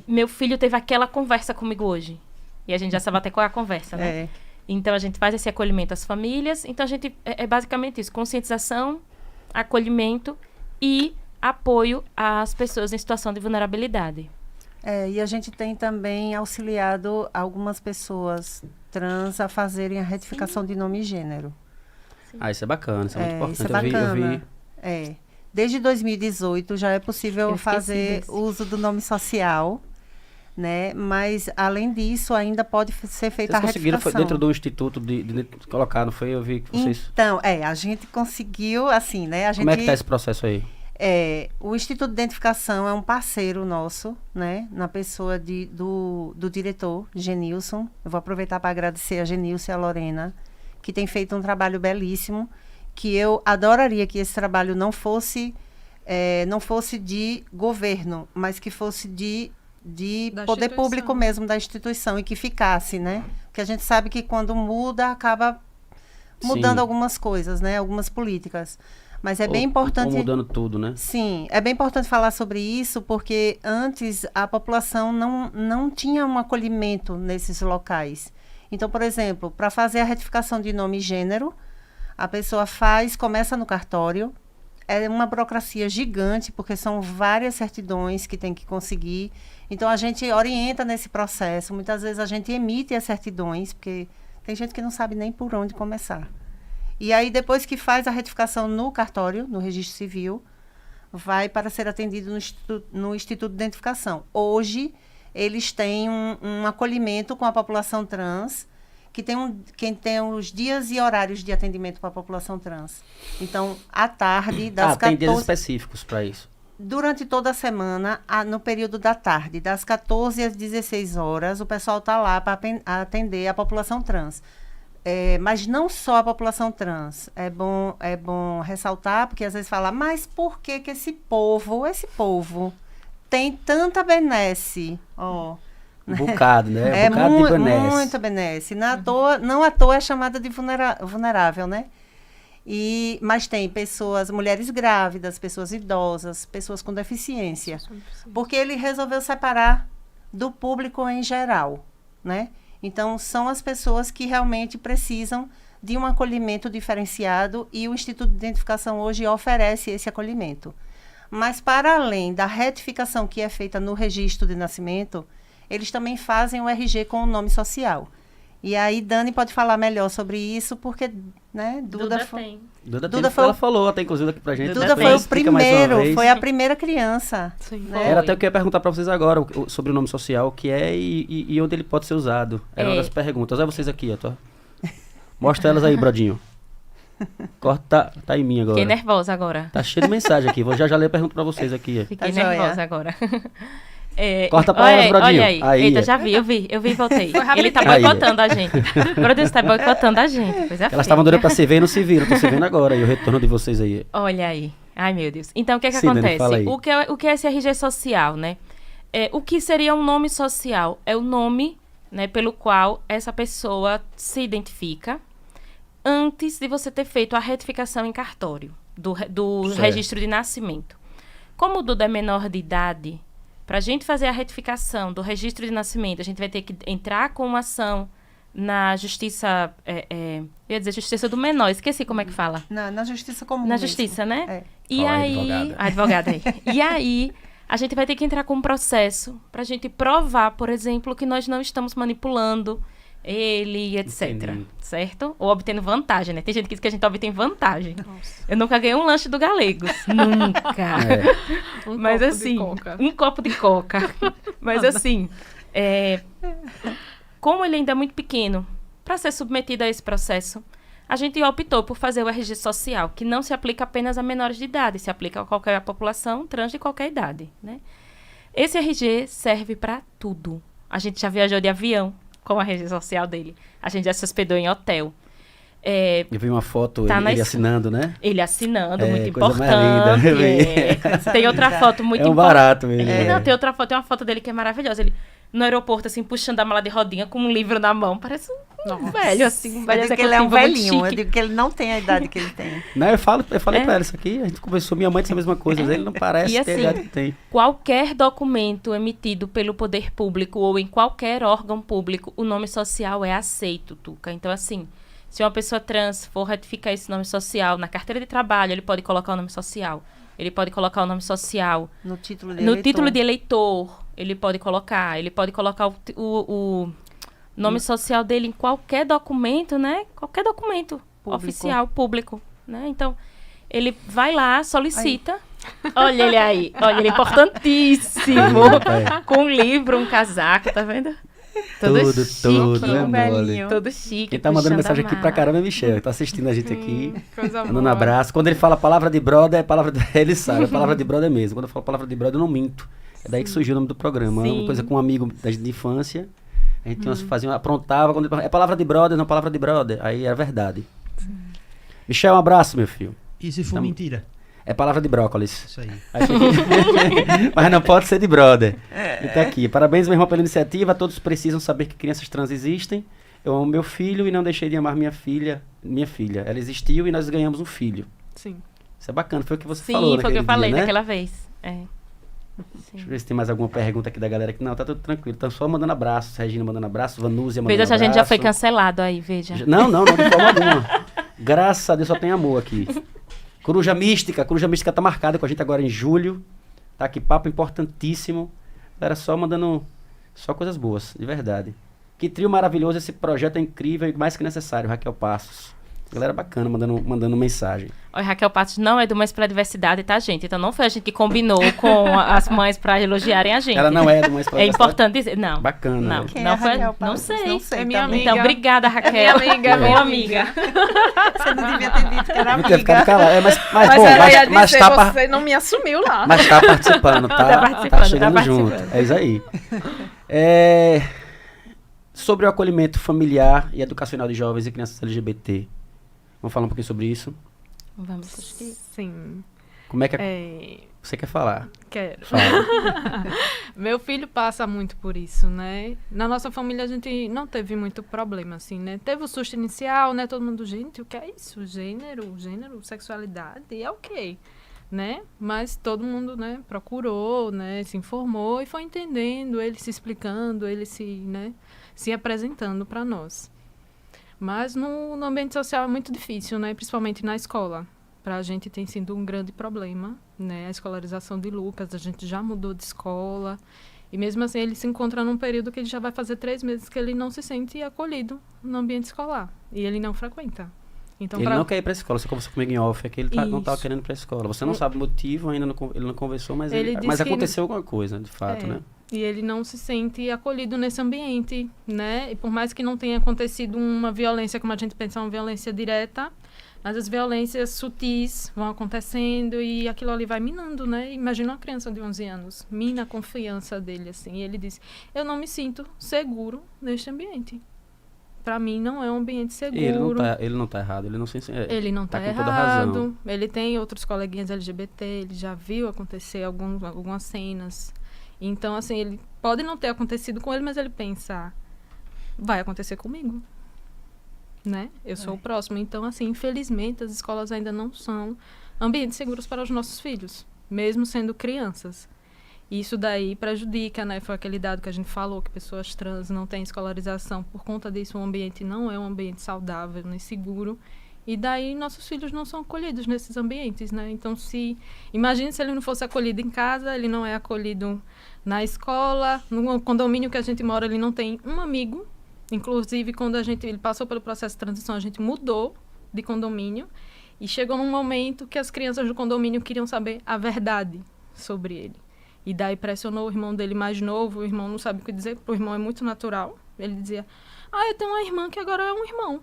meu filho teve aquela conversa comigo hoje. E a gente já sabe até qual é a conversa, né? É. Então, a gente faz esse acolhimento às famílias. Então, a gente é basicamente isso, conscientização, acolhimento e apoio às pessoas em situação de vulnerabilidade. E a gente tem também auxiliado algumas pessoas trans a fazerem a retificação de nome e gênero. Ah, isso é bacana, isso é muito importante. Isso é Eu vi- bacana. Desde 2018 já é possível Eu esqueci fazer desse. uso do nome social, né? Mas, além disso, ainda pode ser feita Vocês a conseguiram, foi retificação. dentro do instituto de colocar, não foi? Eu vi que vocês... Então, a gente conseguiu, assim, né? A gente, Como é que tá esse processo aí? o Instituto de Identificação é um parceiro nosso, né? Na pessoa do diretor, Genilson. Eu vou aproveitar para agradecer a Genilson e a Lorena, que tem feito um trabalho belíssimo, que eu adoraria que esse trabalho não fosse de governo, mas que fosse de Da poder instituição. público mesmo, da instituição, e que ficasse, né? Porque a gente sabe que quando muda, acaba mudando Sim. algumas coisas, né? Algumas políticas. Mas é bem Ou importante... mudando tudo, né? Sim, é bem importante falar sobre isso, porque antes a população não tinha um acolhimento nesses locais. Então, por exemplo, para fazer a retificação de nome e gênero, a pessoa começa no cartório, é uma burocracia gigante, porque são várias certidões que tem que conseguir. Então, a gente orienta nesse processo. Muitas vezes a gente emite as certidões, porque tem gente que não sabe nem por onde começar. E aí, depois que faz a retificação no cartório, no registro civil, vai para ser atendido no Instituto de Identificação. Hoje, eles têm um acolhimento com a população trans, quem tem os dias e horários de atendimento para a população trans. Então, à tarde, das tem dias 14... específicos para isso. Durante toda a semana, no período da tarde, das 14 às 16 horas, o pessoal está lá para atender a população trans. Mas não só a população trans. É bom ressaltar, porque às vezes fala, mas por que esse povo tem tanta benesse? Um bocado, né? É Um bocado de benesse. muito benesse. Não à toa é chamada de vulnerável, né? Mas tem pessoas, mulheres grávidas, pessoas idosas, pessoas com deficiência. Porque ele resolveu separar do público em geral, né? Então, são as pessoas que realmente precisam de um acolhimento diferenciado e o Instituto de Identificação hoje oferece esse acolhimento. Mas, para além da retificação que é feita no registro de nascimento, eles também fazem o RG com o nome social. E aí, Dani pode falar melhor sobre isso, porque, né, Duda tem. Duda foi, ela falou até, inclusive, aqui pra gente. Duda foi o primeiro, foi a primeira criança. Sim. Né? Era até o que eu ia perguntar pra vocês agora, sobre o nome social, o que é e onde ele pode ser usado. Era uma das perguntas. Olha vocês aqui, ó. Mostra elas aí, Brodinho. Corta, tá em mim agora. Fiquei nervosa agora. Tá cheio de mensagem aqui. Vou já ler a pergunta pra vocês aqui. Fiquei Tá nervosa joia. agora. Corta pra elas, Brodinho. Olha aí. Aí, Eita, é. já vi, eu vi e voltei. Ele tá Aí, boicotando a gente. O Brodinho está boicotando a gente. Coisa Elas feia. estavam doidas pra se ver e não se viram. Tô se vendo agora. E o retorno de vocês aí. Olha aí. Ai, meu Deus. Então, o que é que Sim, Dani, fala acontece? aí. O que é esse RG social, né? O que seria um nome social? É o nome, né, pelo qual essa pessoa se identifica antes de você ter feito a retificação em cartório do Certo. registro de nascimento. Como o Duda é menor de idade, para a gente fazer a retificação do registro de nascimento, a gente vai ter que entrar com uma ação na justiça, eu ia dizer justiça do menor, esqueci como é que fala. Na justiça comum. Na mesmo. justiça, né? É. E Ó, a aí, advogada. a advogada aí. E aí, a gente vai ter que entrar com um processo pra gente provar, por exemplo, que nós não estamos manipulando ele, etc. Entendi. Certo? Ou obtendo vantagem, né? Tem gente que diz que a gente obtém vantagem. Eu nunca ganhei um lanche do Galegos. Nunca. É. Mas copo assim, de coca. um copo de coca. Mas assim, como ele ainda é muito pequeno, para ser submetido a esse processo, a gente optou por fazer o RG social, que não se aplica apenas a menores de idade, se aplica a qualquer população trans de qualquer idade, né? Esse RG serve para tudo. A gente já viajou de avião com a RG social dele. A gente já se hospedou em hotel. Eu vi uma foto, Tá ele na assinando, né? Ele assinando, É, muito coisa mais importante. linda, eu vi. Tem outra foto muito É um importante. barato mesmo. Não, tem outra foto, tem uma foto dele que é maravilhosa. Ele no aeroporto, assim, puxando a mala de rodinha com um livro na mão. Parece um velho, assim, um velho Eu digo que ele é um executivo muito velhinho, eu chique. digo que ele não tem a idade que ele tem. Não, eu falei pra ela isso aqui, a gente conversou, minha mãe disse a mesma coisa, mas ele não parece E ter a assim, idade que tem. Qualquer documento emitido pelo poder público ou em qualquer órgão público, o nome social é aceito, Tuca. Então, assim, se uma pessoa trans for retificar esse nome social na carteira de trabalho, ele pode colocar o nome social. Ele pode colocar o nome social No título de no eleitor. título de eleitor. Ele pode colocar o nome social dele em qualquer documento, né? Qualquer documento Público. oficial, público, né? Então, ele vai lá, solicita. Olha ele aí. Olha, ele é importantíssimo. É. Com um livro, um casaco, tá vendo? Tudo, né, mole? velhinho. Todo chique. Quem tá mandando puxando mensagem a aqui pra mala. caramba é Michel, tá assistindo a gente aqui, Coisa mandando um boa. abraço. Quando ele fala a palavra de brother, é palavra ele sabe, a palavra de brother mesmo. Quando eu falo a palavra de brother, eu não minto. É daí que surgiu o nome do programa. Sim. Uma coisa com um amigo de infância, a gente aprontava, quando ele falava, é palavra de brother, não palavra de brother. Aí era verdade. Michel, um abraço, meu filho. E se for Então- mentira? É palavra de brócolis. Isso aí. Aí fica- Mas não pode ser de brother. E tá aqui. Parabéns, meu irmão, pela iniciativa. Todos precisam saber que crianças trans existem. Eu amo meu filho e não deixei de amar minha filha. Ela existiu e nós ganhamos um filho. Sim. Isso é bacana. Foi o que você Sim, falou foi o que naquele eu falei dia, né? naquela vez. Deixa eu ver se tem mais alguma pergunta aqui da galera aqui. Não, tá tudo tranquilo. Estão só mandando abraços. Regina mandando abraço. Vanúzia mandando Veja se a abraço. gente já foi cancelado aí, veja. Não, de forma alguma. Graças a Deus só tem amor aqui. Coruja Mística tá marcada com a gente agora em julho. Tá aqui, papo importantíssimo. Galera, só mandando só coisas boas, de verdade. Que trio maravilhoso, esse projeto é incrível e mais que necessário, Raquel Passos. Galera bacana, mandando mensagem. Olha, Raquel Passos não é do Mães pela Diversidade, tá, gente? Então não foi a gente que combinou com as mães pra elogiarem a gente. Ela não é do Mais É importante dizer. Não. Bacana, Não, né? Quem não é foi. Raquel Não Passos? sei. Não sei É minha também. Então, amiga. obrigada, Raquel. minha amiga, Minha minha amiga. Você não devia ter dito que era Devia ter ficado amiga. calado. Mas Mas bom, ela ia mas dizer, tá, você não me assumiu lá. mas tá participando, tá? Tá participando, Tá chegando tá junto. participando. É isso aí. Sobre o acolhimento familiar e educacional de jovens e crianças LGBT. Vamos falar um pouquinho sobre isso? Vamos, acho que... Como Sim. é que Você quer falar? Quero. Fala. Meu filho passa muito por isso, né? Na nossa família a gente não teve muito problema, assim, né? Teve o susto inicial, né? Todo mundo, gente, o que é isso? Gênero, sexualidade, é o quê? Né? Mas todo mundo, né, procurou, né, se informou e foi entendendo, ele se explicando, ele se apresentando para nós. Mas no ambiente social é muito difícil, né? Principalmente na escola. Para a gente tem sido um grande problema, né? A escolarização de Lucas, a gente já mudou de escola. E mesmo assim, ele se encontra num período que ele já vai fazer 3 meses que ele não se sente acolhido no ambiente escolar. E ele não frequenta. Então, Ele não quer ir pra escola, você conversou comigo em off, é que ele não tava Isso. querendo ir pra escola. Você não sabe o motivo, ainda ele não conversou, mas, Ele disse mas que aconteceu alguma coisa, de fato, né? E ele não se sente acolhido nesse ambiente, né? E por mais que não tenha acontecido uma violência, como a gente pensa, uma violência direta, mas as violências sutis vão acontecendo e aquilo ali vai minando, né? Imagina uma criança de 11 anos, mina a confiança dele, assim. E ele diz, eu não me sinto seguro neste ambiente. Para mim, não é um ambiente seguro. Ele não tá errado, ele não se... Ele não tá com toda razão. errado. Ele tem outros coleguinhas LGBT, ele já viu acontecer algumas cenas. Então, assim, ele pode não ter acontecido com ele, mas ele pensa, vai acontecer comigo, né? Eu sou o próximo. Então, assim, infelizmente, as escolas ainda não são ambientes seguros para os nossos filhos, mesmo sendo crianças. Isso daí prejudica, né? Foi aquele dado que a gente falou, que pessoas trans não têm escolarização. Por conta disso, o ambiente não é um ambiente saudável nem seguro. E daí, nossos filhos não são acolhidos nesses ambientes, né? Então, imagine se ele não fosse acolhido em casa, ele não é acolhido na escola, no condomínio que a gente mora, ele não tem um amigo. Inclusive, quando ele passou pelo processo de transição, a gente mudou de condomínio. E chegou num momento que as crianças do condomínio queriam saber a verdade sobre ele. E daí pressionou o irmão dele mais novo, o irmão não sabe o que dizer, porque o irmão é muito natural. Ele dizia, eu tenho uma irmã que agora é um irmão.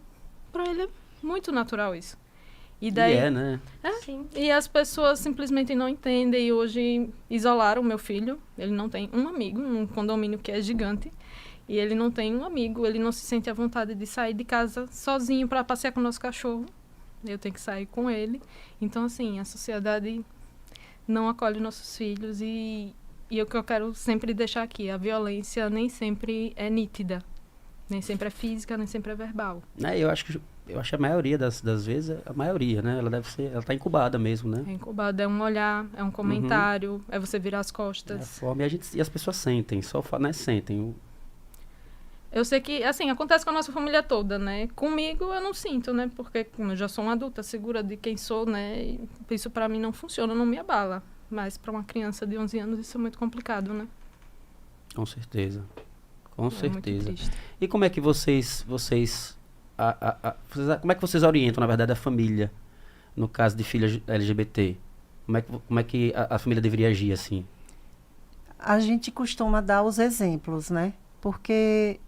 Para ele é muito natural isso. E daí, né? Sim. E as pessoas simplesmente não entendem. E hoje isolaram o meu filho. Ele não tem um amigo, num condomínio que é gigante. E ele não tem um amigo, ele não se sente à vontade de sair de casa sozinho para passear com o nosso cachorro. Eu tenho que sair com ele. Então, assim, a sociedade não acolhe nossos filhos e o que eu quero sempre deixar aqui, a violência nem sempre é nítida, nem sempre é física, nem sempre é verbal. Eu acho que a maioria das vezes, a maioria, né? Ela tá incubada mesmo, né? É incubado, é um olhar, é um comentário, é você virar as costas. É a forma, e as pessoas sentem, né? Sentem. Eu sei que, assim, acontece com a nossa família toda, né? Comigo eu não sinto, né? Porque como eu já sou uma adulta, segura de quem sou, né? E isso pra mim não funciona, não me abala. Mas pra uma criança de 11 anos isso é muito complicado, né? Com certeza. Com certeza. Muito triste. E como é que vocês como é que vocês orientam, na verdade, a família, no caso de filhas LGBT? Como é que a família deveria agir, assim? A gente costuma dar os exemplos, né? Porque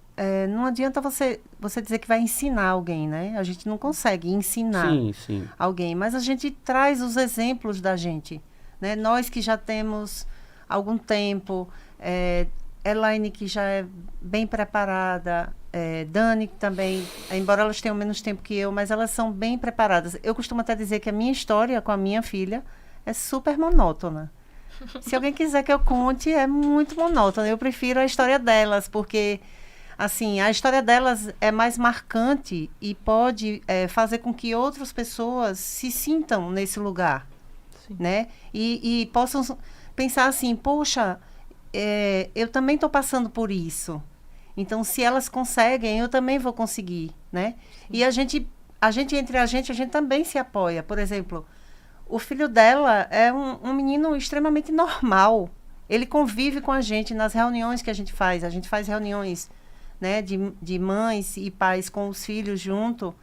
não adianta você dizer que vai ensinar alguém, né? A gente não consegue ensinar Sim. alguém, mas a gente traz os exemplos da gente, né? Nós que já temos algum tempo, Elaine que já é bem preparada, Dani também, embora elas tenham menos tempo que eu, mas elas são bem preparadas. Eu costumo até dizer que a minha história com a minha filha é super monótona. Se alguém quiser que eu conte, é muito monótona. Eu prefiro a história delas, porque assim, a história delas é mais marcante e pode fazer com que outras pessoas se sintam nesse lugar, né? E possam pensar assim, poxa, eu também estou passando por isso. Então, se elas conseguem, eu também vou conseguir, né? E a gente entre a gente também se apoia. Por exemplo, o filho dela é um menino extremamente normal. Ele convive com a gente nas reuniões que a gente faz. A gente faz reuniões, né, de mães e pais com os filhos junto.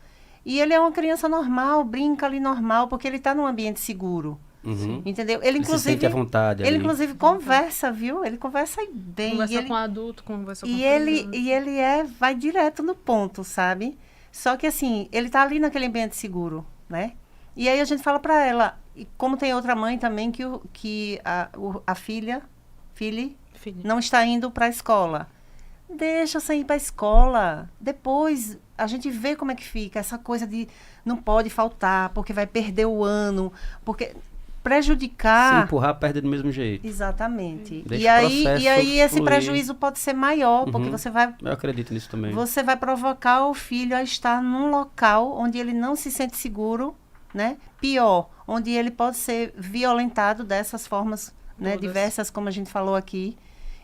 E ele é uma criança normal, brinca ali normal, porque ele está num ambiente seguro. Uhum. Entendeu? Ele inclusive se sente à vontade ele ali. inclusive conversa, viu? Ele conversa bem. Conversa com adulto, conversa com ele vai direto no ponto, sabe? Só que assim, ele tá ali naquele ambiente seguro, né? E aí a gente fala para ela, e como tem outra mãe também que a filha não está indo para a escola. Deixa você ir para a escola. Depois a gente vê como é que fica essa coisa de não pode faltar, porque vai perder o ano, porque prejudicar... Se empurrar, perde do mesmo jeito. Exatamente. Deixa E o aí, processo esse fluir. prejuízo pode ser maior, porque Uhum. você Eu acredito nisso também. vai provocar o filho a estar num local onde ele não se sente seguro, né? Pior, onde ele pode ser violentado dessas formas, né? Todas. Diversas, como a gente falou aqui.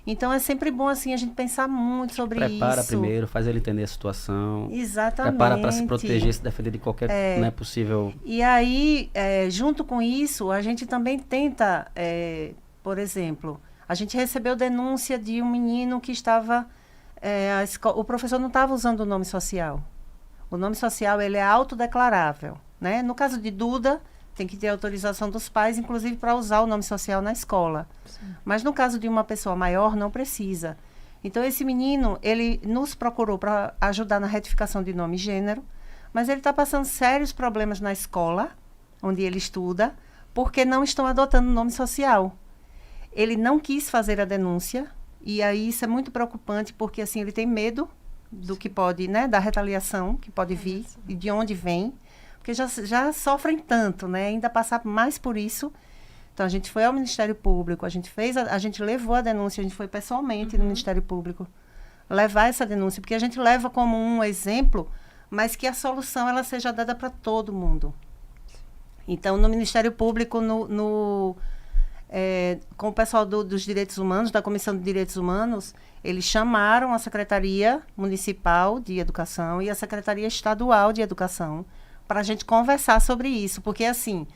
Então, é sempre bom, assim, a gente pensar muito sobre Prepara isso. primeiro, faz ele entender a situação. Exatamente. Prepara para se proteger, se defender de qualquer possível. E aí, junto com isso, a gente também tenta, por exemplo, a gente recebeu denúncia de um menino que estava... o professor não estava usando o nome social. O nome social, ele é autodeclarável, né? No caso de Duda, tem que ter autorização dos pais, inclusive para usar o nome social na escola. Sim. Mas no caso de uma pessoa maior, não precisa. Então, esse menino, ele nos procurou para ajudar na retificação de nome e gênero, mas ele está passando sérios problemas na escola, onde ele estuda, porque não estão adotando o nome social. Ele não quis fazer a denúncia, e aí isso é muito preocupante, porque assim, ele tem medo do que pode, né, da retaliação que pode vir e de onde vem, porque já sofrem tanto, né, ainda passar mais por isso. Então, a gente foi ao Ministério Público, a gente levou a denúncia, a gente foi pessoalmente no Ministério Público levar essa denúncia, porque a gente leva como um exemplo, mas que a solução ela seja dada para todo mundo. Então, no Ministério Público, com o pessoal dos Direitos Humanos, da Comissão de Direitos Humanos, eles chamaram a Secretaria Municipal de Educação e a Secretaria Estadual de Educação para a gente conversar sobre isso, porque assim,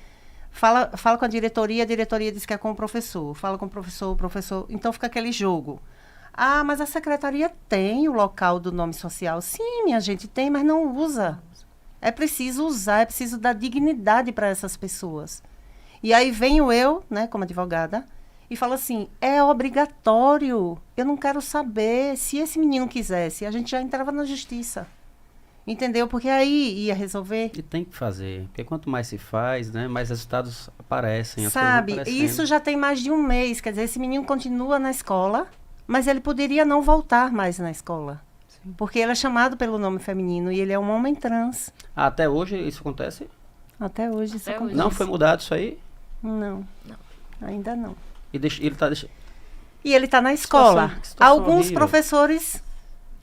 fala com a diretoria diz que é com o professor, fala com o professor, então fica aquele jogo. Ah, mas a secretaria tem o local do nome social. Sim, minha gente, tem, mas não usa. É preciso usar, é preciso dar dignidade para essas pessoas. E aí venho eu, né, como advogada, e falo assim, é obrigatório, eu não quero saber. Se esse menino quisesse, a gente já entrava na justiça. Entendeu? Porque aí ia resolver. E tem que fazer, porque quanto mais se faz, né, mais resultados aparecem. Sabe, isso já tem mais de um mês, quer dizer, esse menino continua na escola, mas ele poderia não voltar mais na escola. Sim. Porque ele é chamado pelo nome feminino e ele é um homem trans. Ah, até hoje isso acontece? Até hoje isso acontece. Não foi mudado isso aí? Não. Ainda não. E ele está na escola. Situação Alguns horrível. professores...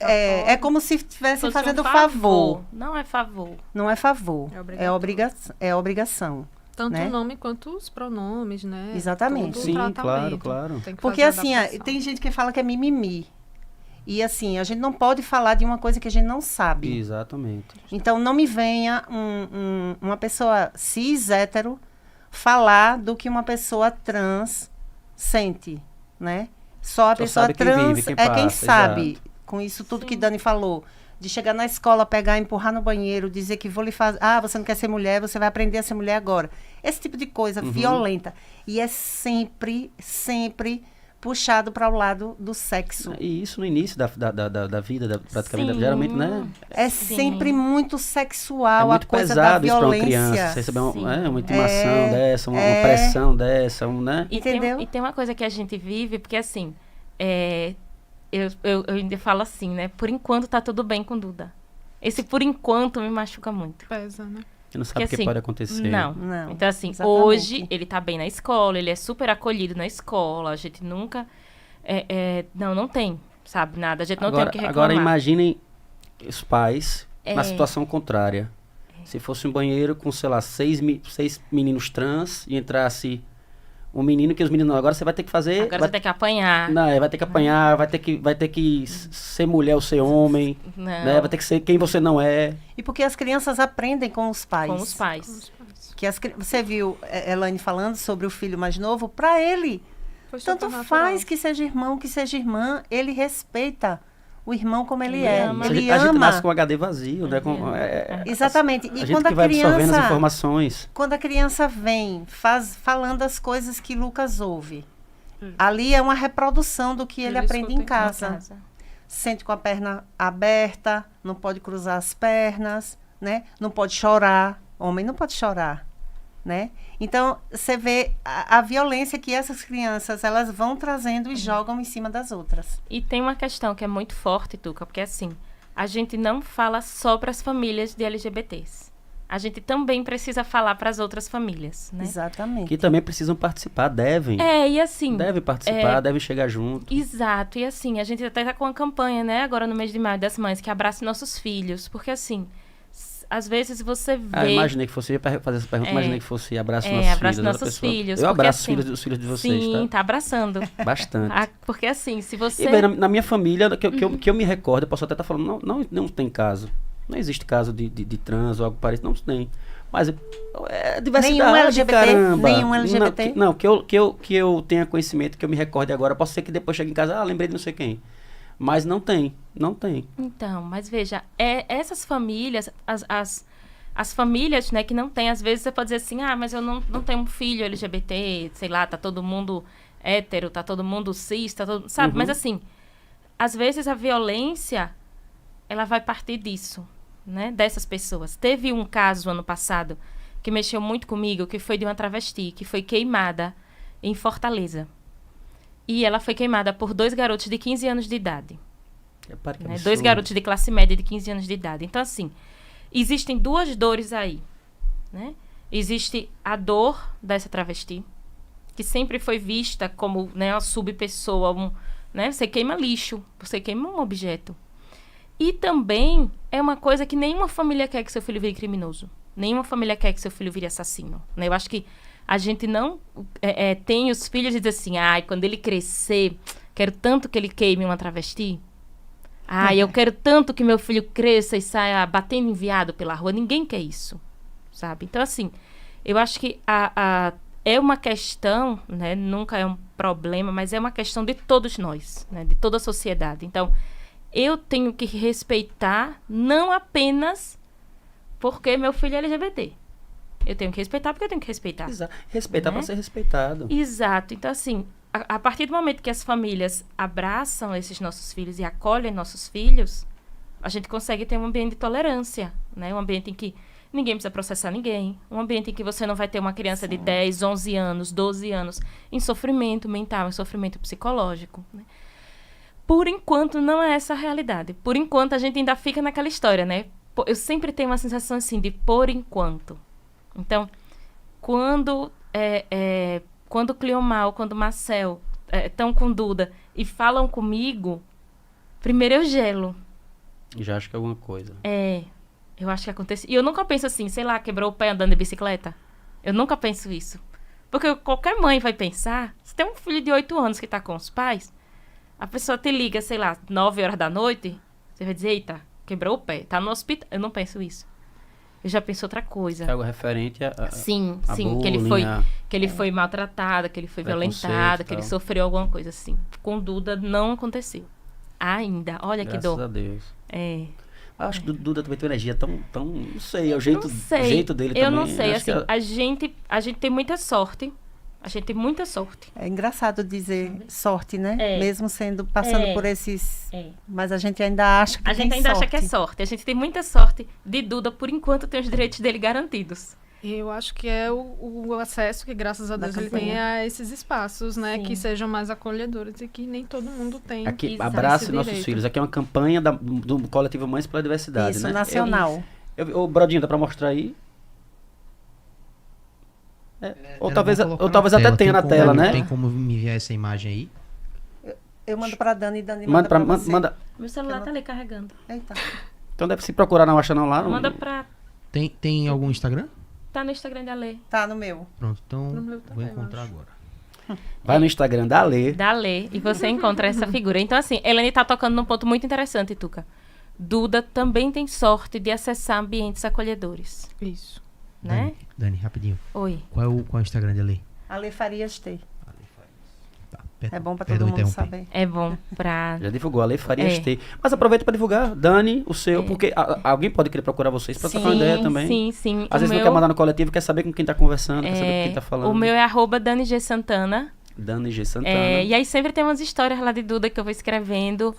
É como se estivessem fazendo favor. Não é favor. Não é favor. É obrigação. Tanto né? o nome quanto os pronomes, né? Exatamente. Todo o Sim, tratamento. claro. Tem que Porque fazer assim, adaptação. tem gente que fala que é mimimi. E assim, a gente não pode falar de uma coisa que a gente não sabe. Exatamente. Então, não me venha uma pessoa cis, hétero, falar do que uma pessoa trans sente, né? Só a pessoa sabe quem trans vive, quem é quem passa, sabe. exato. Com isso tudo que Dani falou. De chegar na escola, pegar, empurrar no banheiro, dizer que vou lhe fazer... Ah, você não quer ser mulher, você vai aprender a ser mulher agora. Esse tipo de coisa violenta. E é sempre puxado para o lado do sexo. E isso no início da vida, praticamente, Sim. geralmente, né? É Sim. sempre muito sexual É muito a coisa pesado da isso para uma violência. criança. Você receber Sim. uma intimação dessa, uma pressão dessa, né? Entendeu? E tem uma coisa que a gente vive, porque assim, eu ainda falo assim, né? Por enquanto tá tudo bem com Duda. Esse por enquanto me machuca muito. Pesa, né? Você não sabe o que assim, pode acontecer. Não. Então, assim, exatamente. hoje ele tá bem na escola, ele é super acolhido na escola, a gente nunca... não tem, sabe, nada. A gente não tem o que reclamar. Agora imaginem os pais na situação contrária. Se fosse um banheiro com, sei lá, seis meninos trans e entrasse um menino que os meninos... Agora você vai ter que fazer... Agora você tem que apanhar. Não, vai ter que apanhar, vai ter que ser mulher ou ser homem, Não. né? Vai ter que ser quem você não é. E porque as crianças aprendem com os pais. Com os pais. Que você viu Elaine falando sobre o filho mais novo, para ele, Foi super tanto natural. faz que seja irmão, que seja irmã, ele respeita o irmão como ele é. ama. Ele A gente ama. nasce com o HD vazio, né? Exatamente. A E gente quando que vai absorvendo as criança, informações. quando a criança vem falando as coisas que Lucas ouve, ali é uma reprodução do que ele aprende escuta em casa. Sente com a perna aberta, não pode cruzar as pernas, né? Não pode chorar. Homem não pode chorar, né? Então, você vê a violência que essas crianças, elas vão trazendo e jogam em cima das outras. E tem uma questão que é muito forte, Tuca, porque assim, a gente não fala só para as famílias de LGBTs. a gente também precisa falar para as outras famílias, né? Exatamente. Que também precisam participar, devem. E assim... Devem participar, devem chegar junto. Exato, e assim, a gente até tá com uma campanha, né, agora no mês de maio das mães, que abrace nossos filhos, porque assim, às vezes você vê... Imaginei que fosse, eu ia fazer essa pergunta, imaginei que fosse abraço nossos abraço filhos. nossos filhos, Eu porque, abraço assim, os filhos de vocês, sim, tá abraçando. Bastante. Porque assim, se você... E bem, na minha família, que eu me recordo, eu posso até estar falando, não tem caso. Não existe caso de trans ou algo parecido, não tem. Mas é diversidade, Nenhum LGBT? caramba. Nenhum LGBT? Não, que eu tenha conhecimento, que eu me recorde agora. Posso ser que depois chegue em casa, lembrei de não sei quem. Mas não tem. Então, mas veja, essas famílias, as famílias, né, que não tem, às vezes você pode dizer assim, mas eu não tenho um filho LGBT, sei lá, tá todo mundo hétero, tá todo mundo cis, tá todo... Sabe? Mas assim, às vezes a violência, ela vai partir disso, né, dessas pessoas. Teve um caso ano passado que mexeu muito comigo, que foi de uma travesti, que foi queimada em Fortaleza. E ela foi queimada por 2 garotos de 15 anos de idade. Né? 2 garotos de classe média de 15 anos de idade. Então, assim, existem 2 dores aí, né? Existe a dor dessa travesti, que sempre foi vista como, né, uma subpessoa, né? Você queima lixo, você queima um objeto. E também é uma coisa que nenhuma família quer que seu filho vire criminoso. Nenhuma família quer que seu filho vire assassino. Né? Eu acho que a gente não tem os filhos e diz assim, quando ele crescer, quero tanto que ele queime uma travesti. Eu quero tanto que meu filho cresça e saia batendo em viado pela rua. Ninguém quer isso, sabe? Então, assim, eu acho que é uma questão, né? Nunca é um problema, mas é uma questão de todos nós, né? De toda a sociedade. Então, eu tenho que respeitar não apenas porque meu filho é LGBT. Eu tenho que respeitar porque eu tenho que respeitar. Exato. Respeitar, né? Para ser respeitado. Exato. Então, assim, a partir do momento que as famílias abraçam esses nossos filhos e acolhem nossos filhos, a gente consegue ter um ambiente de tolerância, né? Um ambiente em que ninguém precisa processar ninguém. Um ambiente em que você não vai ter uma criança de 10, 11 anos, 12 anos em sofrimento mental, em sofrimento psicológico, né? Por enquanto, não é essa a realidade. Por enquanto, a gente ainda fica naquela história, né? Eu sempre tenho uma sensação assim de por enquanto. Então, quando o Cleomar, quando o Marcel estão com Duda e falam comigo, primeiro eu gelo. Já acho que é alguma coisa. Eu acho que acontece. E eu nunca penso assim, sei lá, quebrou o pé andando de bicicleta. Eu nunca penso isso. Porque qualquer mãe vai pensar, se tem um filho de 8 anos que está com os pais, a pessoa te liga, sei lá, 9 horas da noite, você vai dizer, eita, quebrou o pé, tá no hospital. Eu não penso isso. Eu já penso outra coisa. É algo referente a sim, bullying, que ele foi maltratado, que ele foi violentado, que ele sofreu alguma coisa assim. Com Duda não aconteceu. Ainda. Olha que dor. Graças a Deus. Acho que o Duda também tem uma energia tão não sei, é o jeito dele também. Eu não sei, assim, a gente tem muita sorte. A gente tem muita sorte. É engraçado dizer sorte, né? Mesmo passando por esses... Mas a gente ainda acha que a gente ainda acha que é sorte. A gente tem muita sorte de Duda, por enquanto, tem os direitos dele garantidos. Eu acho que é o acesso que, graças a Deus, ele tem a esses espaços, né? Sim. Que sejam mais acolhedores e que nem todo mundo tem. Aqui, abrace nossos filhos. Aqui é uma campanha do Coletivo Mães pela Diversidade, isso, né? nacional. Ô, Brodinho, dá pra mostrar aí? Ou talvez até tenha na tela, né? Tem como me enviar essa imagem aí? Eu mando pra Dani e Dani manda pra você. Manda. Meu celular tá ali carregando. Eita. Então deve se procurar, não acha não lá? Manda pra... Tem algum Instagram? Tá no Instagram da Lê. Tá no meu. Pronto, então No meu vou também, encontrar agora. Vai no Instagram da Lê. Da Lê. E você encontra essa figura. Então, assim, Helene tá tocando num ponto muito interessante, Tuca. Duda também tem sorte de acessar ambientes acolhedores. Isso. Né? Dani, rapidinho. Oi. Qual é o Instagram dele? Ale Farias T. Tá, É bom pra todo mundo saber. É bom pra... Já divulgou, a Lei Farias T. Mas aproveita pra divulgar, Dani, o seu, porque alguém pode querer procurar vocês pra trocar uma ideia também. Sim. Às vezes não quer mandar no coletivo, quer saber com quem tá conversando, quer saber com quem tá falando. O meu é @Dani G. Santana. Dani G. Santana. E aí sempre tem umas histórias lá de Duda que eu vou escrevendo,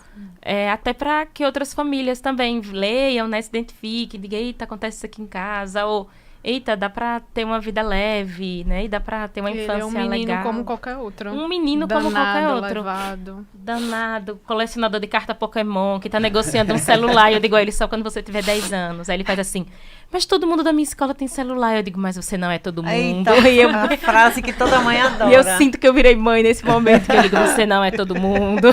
até para que outras famílias também leiam, né, se identifiquem, digam, eita, acontece isso aqui em casa, ou eita, dá pra ter uma vida leve, né? E dá pra ter uma Ele infância é um menino legal. como qualquer outro. Um menino como Danado, qualquer outro. levado. Danado, colecionador de carta Pokémon, que tá negociando um celular. E eu digo a ele, só quando você tiver 10 anos. Aí ele faz assim, mas todo mundo da minha escola tem celular. Eu digo, mas você não é todo mundo. Eita, E eu, a frase que toda mãe adora. e eu sinto que eu virei mãe nesse momento, que eu digo, você não é todo mundo.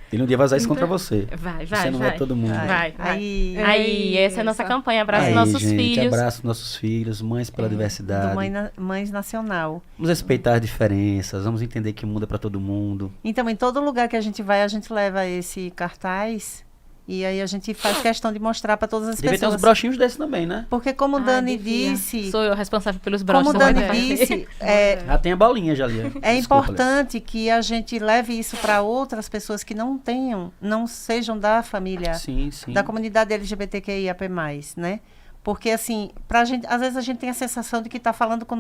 Ele um dia vai usar isso contra você. Vai, Você não vai. é todo mundo. Vai. Aí, Essa é a nossa campanha, abraça Aí, nossos gente, filhos. abraço nossos filhos, mães pela diversidade. Mães Nacional. Vamos respeitar as diferenças, vamos entender que muda para todo mundo. Então, em todo lugar que a gente vai, a gente leva esse cartaz e aí a gente faz questão de mostrar para todas as Devia ter uns pessoas. broxinhos desses também, né? Porque como o Dani devia. disse, Sou eu responsável pelos broches. como o não Dani vai fazer. disse, Já tem a bolinha já ali. é Desculpa, importante que a gente leve isso para outras pessoas que não sejam da família, Sim, sim. da comunidade LGBTQIAP+, né? Porque, assim, pra gente, às vezes a gente tem a sensação de que está falando com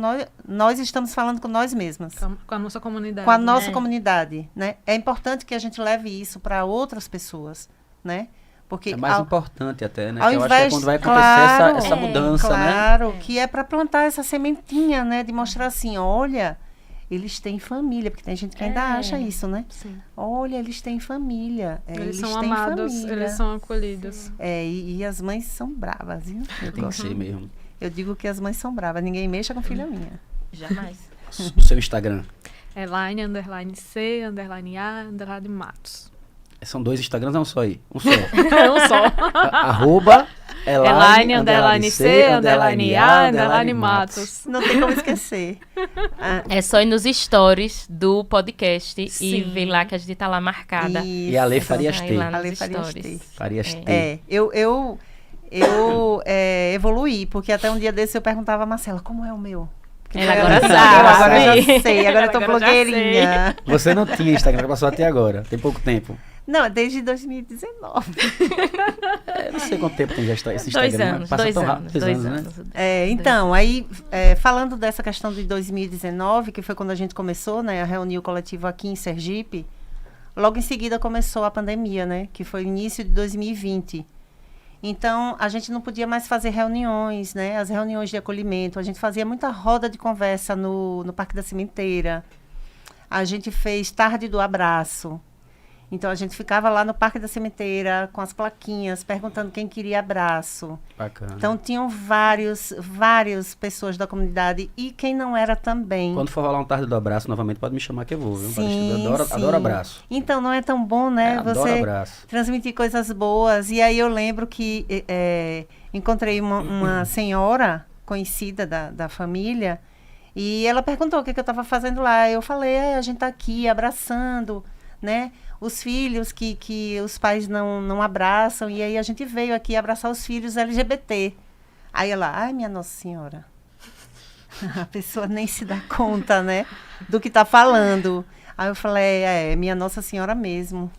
nós estamos falando com nós mesmas, Com a nossa comunidade. com a nossa né? comunidade, né? É importante que a gente leve isso para outras pessoas, né? Porque É mais importante até, né? ao Que eu acho que é invés, quando vai acontecer claro, essa mudança, né? claro, que é para plantar essa sementinha, né? De mostrar assim, olha, eles têm família, porque tem gente que ainda acha isso, né? Sim. Olha, eles têm família. Eles são têm amados, família. eles são acolhidos. E as mães são bravas, viu? Tem que ser mesmo. Eu digo que as mães são bravas, ninguém mexa com filha minha. Jamais. O seu Instagram. É line_C_A_Matos. São 2 Instagrams, não só aí. Um só. É um só. Arroba _C_A_Matos. Não tem como esquecer. Ah, É só ir nos stories do podcast Sim. e ver lá que a gente tá lá marcada. E a Lei isso. Farias Aí T. lá nos A Lei Farias stories. T. Farias É. T. Eu evoluí, porque até um dia desse eu perguntava a Marcela, como é o meu? Porque Ela eu agora já- sabe. Agora eu já sei, agora eu tô Agora eu já blogueirinha. Você não tinha Instagram, passou até agora. Tem pouco tempo. Não, desde 2019. Eu não sei quanto tempo tem já esse 2 Instagram. anos, Passa 2 tão anos, rápido. 2 né? anos. Então, aí, falando dessa questão de 2019, que foi quando a gente começou, né, a reunir o coletivo aqui em Sergipe, logo em seguida começou a pandemia, né, que foi início de 2020. Então, a gente não podia mais fazer reuniões, né, as reuniões de acolhimento. A gente fazia muita roda de conversa no Parque da Cimenteira. A gente fez tarde do abraço. Então, a gente ficava lá no Parque da Cimenteira com as plaquinhas, perguntando quem queria abraço. Bacana. Então, tinham várias pessoas da comunidade e quem não era também. Quando for rolar um tarde do abraço, novamente pode me chamar que eu vou, viu? Sim, Eu sim. adoro abraço. Então, não é tão bom, né? Adoro você abraço. transmitir coisas boas. E aí eu lembro que encontrei uma senhora conhecida da família e ela perguntou o que eu estava fazendo lá. Eu falei, a gente está aqui abraçando, né? Os filhos que os pais não abraçam. E aí a gente veio aqui abraçar os filhos LGBT. Aí ela, ai, minha Nossa Senhora. A pessoa nem se dá conta, né? Do que está falando. Aí eu falei, minha Nossa Senhora mesmo.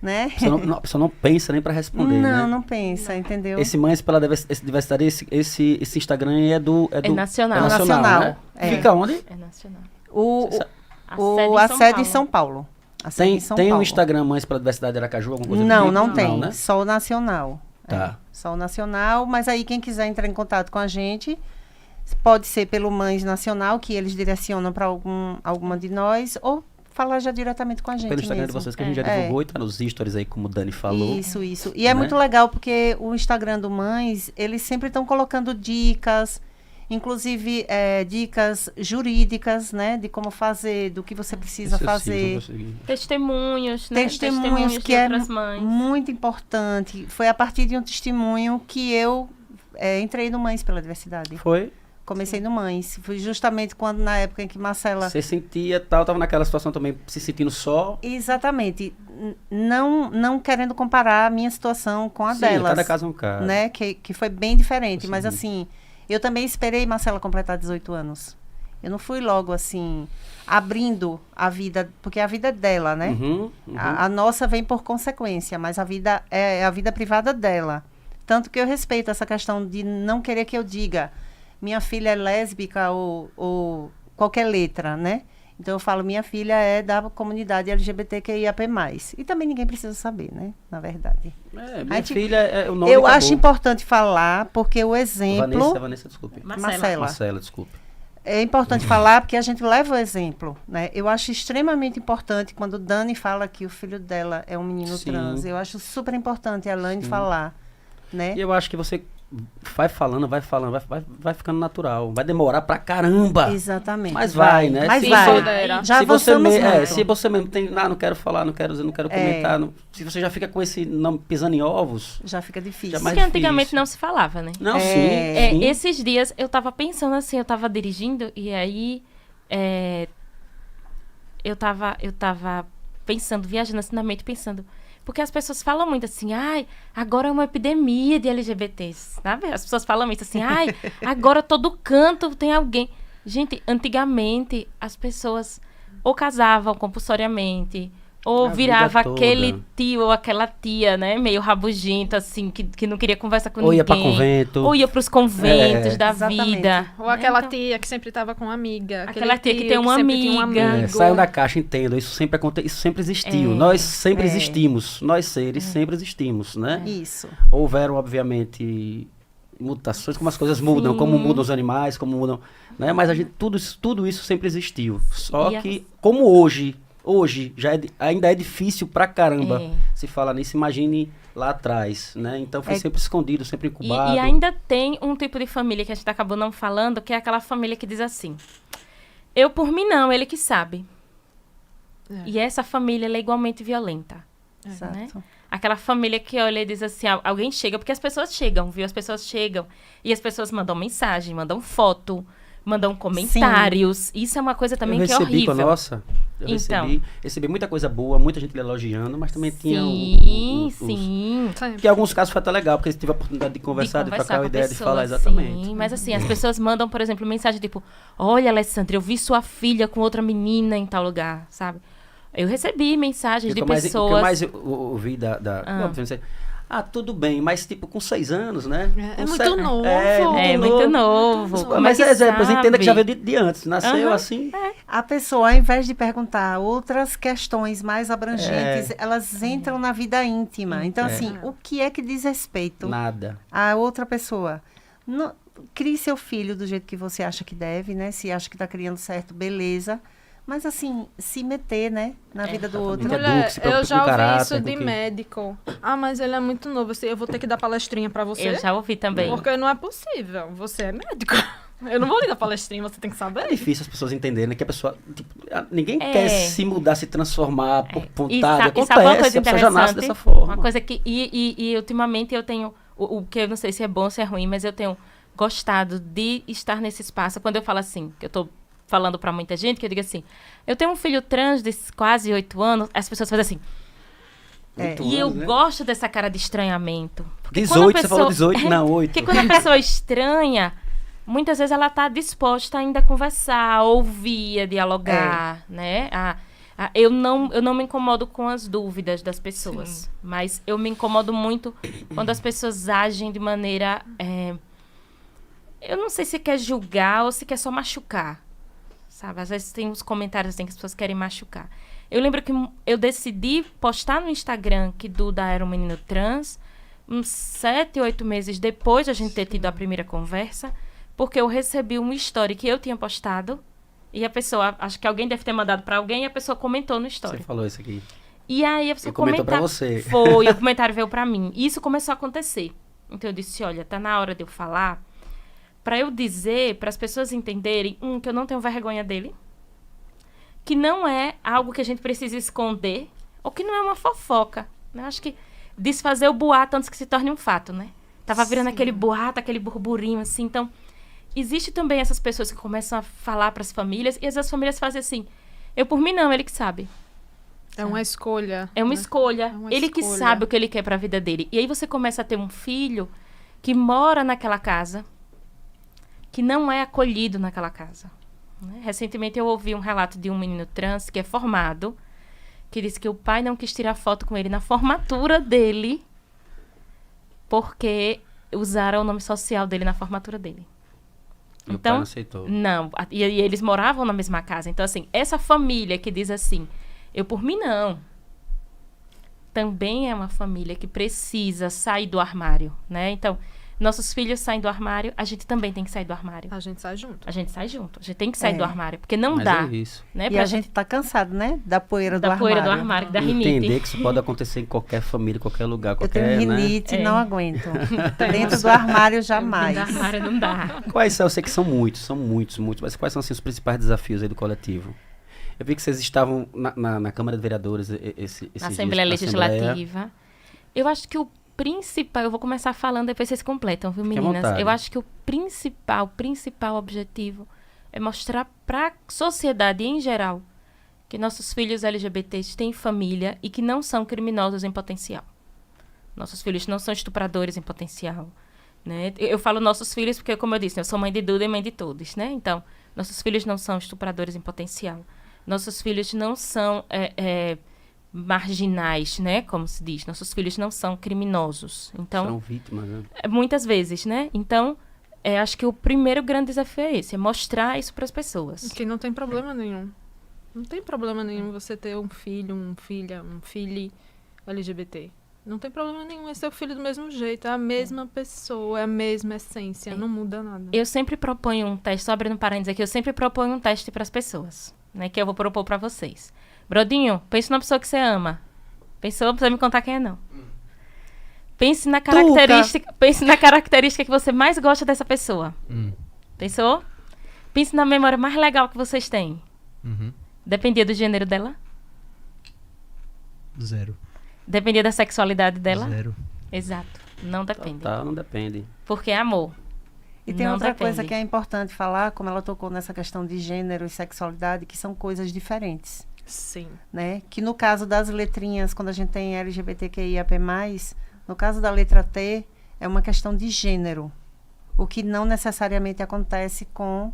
Né? A pessoa não pensa nem pra responder, né? Não pensa, entendeu? Esse Mães pela Diversidade, esse Instagram aí é nacional. É nacional, Nacional, né? é. Fica onde? É nacional. A sede em São Paulo. A sede em São Tem um Paulo. Instagram Mães pela Diversidade de Aracaju, alguma coisa do Não, tipo? não tem. né? Só o nacional. Tá. Só o nacional. Mas aí quem quiser entrar em contato com a gente, pode ser pelo Mães Nacional, que eles direcionam para alguma de nós, ou falar já diretamente com a gente Pelo Instagram mesmo. de vocês que a gente já É. divulgou e tá nos stories aí, como o Dani falou. Isso. E é Né? muito legal porque o Instagram do Mães, eles sempre estão colocando dicas, inclusive dicas jurídicas, né? De como fazer, do que você precisa Esse eu sigo, fazer. eu sigo. Testemunhos, né? Testemunhos que de é outras mães. muito importante. Foi a partir de um testemunho que eu entrei no Mães pela Diversidade. Foi? Comecei no Mães. Foi justamente quando, na época em que Marcela... Você sentia tal, tava naquela situação também, se sentindo só. Exatamente. Não querendo comparar a minha situação com a Sim, delas. cada caso é um caso. Né? Que foi bem diferente. Eu Mas segui. assim, eu também esperei Marcela completar 18 anos. Eu não fui logo assim, abrindo a vida, porque a vida é dela, né? Uhum. A nossa vem por consequência, mas a vida é a vida privada dela. Tanto que eu respeito essa questão de não querer que eu diga minha filha é lésbica ou qualquer letra, né? Então eu falo, minha filha é da comunidade LGBTQIAP+. E também ninguém precisa saber, né? Na verdade. Minha filha é o nome Eu acabou. acho importante falar, porque o exemplo... Vanessa, desculpe. Marcela. Desculpe. É importante falar porque a gente leva o exemplo, né? Eu acho extremamente importante quando Dani fala que o filho dela é um menino Sim. trans. Eu acho super importante a Laine falar, né? E eu acho que você vai falando, vai ficando natural. Vai demorar pra caramba. Exatamente. Mas vai, né? Mas Se vai. você- Já se você, avançamos muito. se você mesmo tem, não quero falar, não quero comentar, se você já fica com esse não pisando em ovos, Já fica difícil. Já mais Porque antigamente difícil. não se falava, né? não, É, sim. Esses dias eu tava pensando assim, eu tava dirigindo e aí eu tava pensando, viajando assim na mente, pensando. Porque as pessoas falam muito assim, ai, agora é uma epidemia de LGBTs, sabe? As pessoas falam muito assim, ai, agora todo canto tem alguém. Gente, antigamente as pessoas ou casavam compulsoriamente, ou A virava vida aquele toda. tio ou aquela tia, né? Meio rabugento, assim, que não queria conversar com Ou ninguém. ia pra convento. Ou ia pros conventos da Exatamente. vida. Ou aquela Então, tia que sempre tava com uma amiga. aquele Aquela tia que tio tem uma sempre tinha um amiga. amigo. Saiam da caixa, entendam. Isso sempre isso sempre existiu. Nós sempre existimos. Nós seres sempre existimos, né? Isso. Houveram, obviamente, mutações, como as coisas mudam, Sim. como mudam os animais, como mudam, né? Mas a gente, tudo isso sempre existiu. Só E que, como hoje já ainda é difícil pra caramba É. se falar nisso, imagine lá atrás, né? Então foi sempre escondido, sempre incubado. E ainda tem um tipo de família que a gente acabou não falando, que é aquela família que diz assim, eu por mim não, ele que sabe. E essa família ela é igualmente violenta. Exato. Né? Aquela família que olha e diz assim, alguém chega, porque as pessoas chegam, viu? As pessoas chegam e as pessoas mandam mensagem, mandam foto, mandam comentários. Isso é uma coisa também eu que é recebi com a horrível. nossa. Eu Então. recebi muita coisa boa, muita gente elogiando, mas também tinha Sim, os- sim. Sempre. que em alguns casos foi até legal, porque você teve a oportunidade de conversar, de trocar com a a ideia, de pessoa, falar exatamente. Sim, mas assim, as pessoas mandam, por exemplo, mensagem tipo, olha, Alessandra, eu vi sua filha com outra menina em tal lugar, sabe? Eu recebi mensagens O de que eu pessoas... mais ouvi óbvio, não sei, tudo bem, mas tipo, com 6 anos, né? É Com muito novo. É muito novo. Como Mas é que exemplos, entenda que já sabe? veio de antes, nasceu Aham. assim. A pessoa, ao invés de perguntar outras questões mais abrangentes, elas entram na vida íntima. Então, assim, o que é que diz respeito Nada. a outra pessoa? Crie seu filho do jeito que você acha que deve, né? Se acha que está criando certo, beleza. Mas, assim, se meter, né? Na vida do outro. Exatamente. Mulher, Eduque, se preocupe eu já com o ouvi caráter, isso com de que- médico. Ah, mas ele é muito novo. Eu vou ter que dar palestrinha pra você. Eu já ouvi também. Porque não é possível. Você é médico. Eu não vou lhe dar palestrinha, você tem que É saber. difícil as pessoas entenderem que a pessoa. Tipo, ninguém É. quer se mudar, se transformar por vontade. E sabe uma Acontece, coisa a pessoa já nasce interessante? dessa forma. Uma coisa que... E ultimamente eu tenho... O que eu não sei se é bom ou se é ruim, mas eu tenho gostado de estar nesse espaço. Quando eu falo assim, que eu tô falando pra muita gente, que eu digo assim, eu tenho um filho trans de quase 8 anos, as pessoas fazem assim. É. E eu gosto dessa cara de estranhamento. Porque 18, quando a você falou pessoa- 18, não, 8. Porque quando a pessoa estranha, muitas vezes ela tá disposta ainda a conversar, a ouvir, a dialogar, né? Eu não me incomodo com as dúvidas das pessoas, mas eu me incomodo muito quando as pessoas agem de maneira... eu não sei se quer julgar ou se quer só machucar, sabe? Às vezes tem uns comentários assim que as pessoas querem machucar. Eu lembro que eu decidi postar no Instagram que Duda era um menino trans, uns 7, 8 meses depois de a gente ter tido a primeira conversa, porque eu recebi uma story que eu tinha postado e a pessoa, acho que alguém deve ter mandado pra alguém e a pessoa comentou no story. Você falou isso aqui. E aí a pessoa E comentou pra você. Foi, o comentário veio pra mim. E isso começou a acontecer. Então eu disse, olha, tá na hora de eu falar pra eu dizer, para as pessoas entenderem, que eu não tenho vergonha dele, que não é algo que a gente precisa esconder, ou que não é uma fofoca. Né? Acho que desfazer o boato antes que se torne um fato, né? Tava virando aquele boato, aquele burburinho, assim. Então, existe também essas pessoas que começam a falar para as famílias, e as famílias fazem assim, eu por mim não, ele que sabe. É uma escolha. É uma né? escolha. É uma Ele que escolha. sabe o que ele quer para a vida dele. E aí você começa a ter um filho que mora naquela casa, que não é acolhido naquela casa. Né? Recentemente eu ouvi um relato de um menino trans que é formado, que disse que o pai não quis tirar foto com ele na formatura dele, porque usaram o nome social dele na formatura dele. E o pai Então, não aceitou. não. E eles moravam na mesma casa. Então, assim, essa família que diz assim, eu por mim não, também é uma família que precisa sair do armário, né? Então, nossos filhos saem do armário, a gente também tem que sair do armário. A gente sai junto. A gente sai junto. A gente tem que sair É. do armário, porque não Mas dá, é isso. né? E Pra a gente tá cansado, né? Da poeira do armário. poeira do armário, da rinite. Entender que isso pode acontecer em qualquer família, qualquer lugar, Eu qualquer, tenho né? rinite, É. não aguento. Dentro do armário, jamais. Dentro do armário não dá. Quais são? Eu sei que são muitos, mas quais são assim, os principais desafios aí do coletivo? Eu vi que vocês estavam na Câmara de Vereadores esses Na dias, Assembleia na Assembleia. Legislativa. Eu acho que o principal, eu vou começar falando, depois vocês completam, viu, Fique à meninas? vontade. Eu acho que o principal objetivo é mostrar para a sociedade em geral que nossos filhos LGBTs têm família e que não são criminosos em potencial. Nossos filhos não são estupradores em potencial, né? Eu falo nossos filhos porque, como eu disse, eu sou mãe de Duda e mãe de todos, né? Então, nossos filhos não são estupradores em potencial. Nossos filhos não são marginais, né? Como se diz. Nossos filhos não são criminosos. Então, São vítimas, né? muitas vezes, né? Então, acho que o primeiro grande desafio é esse, é mostrar isso para as pessoas. Que não tem problema nenhum. Não tem problema nenhum você ter um filho, um filho LGBT. Não tem problema nenhum, é seu filho do mesmo jeito, é a mesma pessoa, é a mesma essência, não muda nada. Eu sempre proponho um teste, só abrindo um parênteses aqui, eu sempre proponho um teste para as pessoas, né? Que eu vou propor para vocês. Brodinho, pense numa pessoa que você ama. Pensou? Não precisa me contar quem é, não. Pense na característica que você mais gosta dessa pessoa. Pensou? Pense na memória mais legal que vocês têm. Dependia do gênero dela? Zero. Dependia da sexualidade dela? Zero. Exato. Não depende. Tá, não depende. Porque é amor. E tem Não outra depende. coisa que é importante falar, como ela tocou nessa questão de gênero e sexualidade, que são coisas diferentes, Sim. né? Que no caso das letrinhas, quando a gente tem LGBTQIAP+, no caso da letra T, é uma questão de gênero, o que não necessariamente acontece com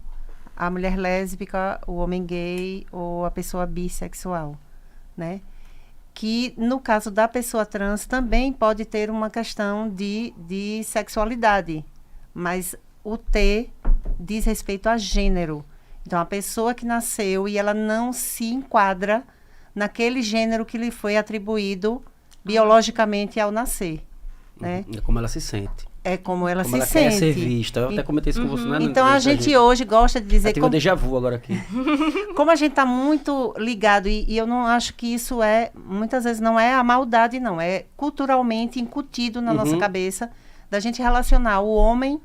a mulher lésbica, o homem gay ou a pessoa bissexual, né? Que no caso da pessoa trans também pode ter uma questão de sexualidade, mas o T diz respeito a gênero. Então, a pessoa que nasceu e ela não se enquadra naquele gênero que lhe foi atribuído biologicamente ao nascer, né? É como ela se sente. É como ela Como se ela quer sente. ser vista. Eu até comentei isso com você, né? Então, a gente hoje gosta de dizer... Tive um déjà vu agora aqui. Como a gente está muito ligado, e eu não acho que isso muitas vezes não é a maldade, não. É culturalmente incutido na nossa cabeça da gente relacionar o homem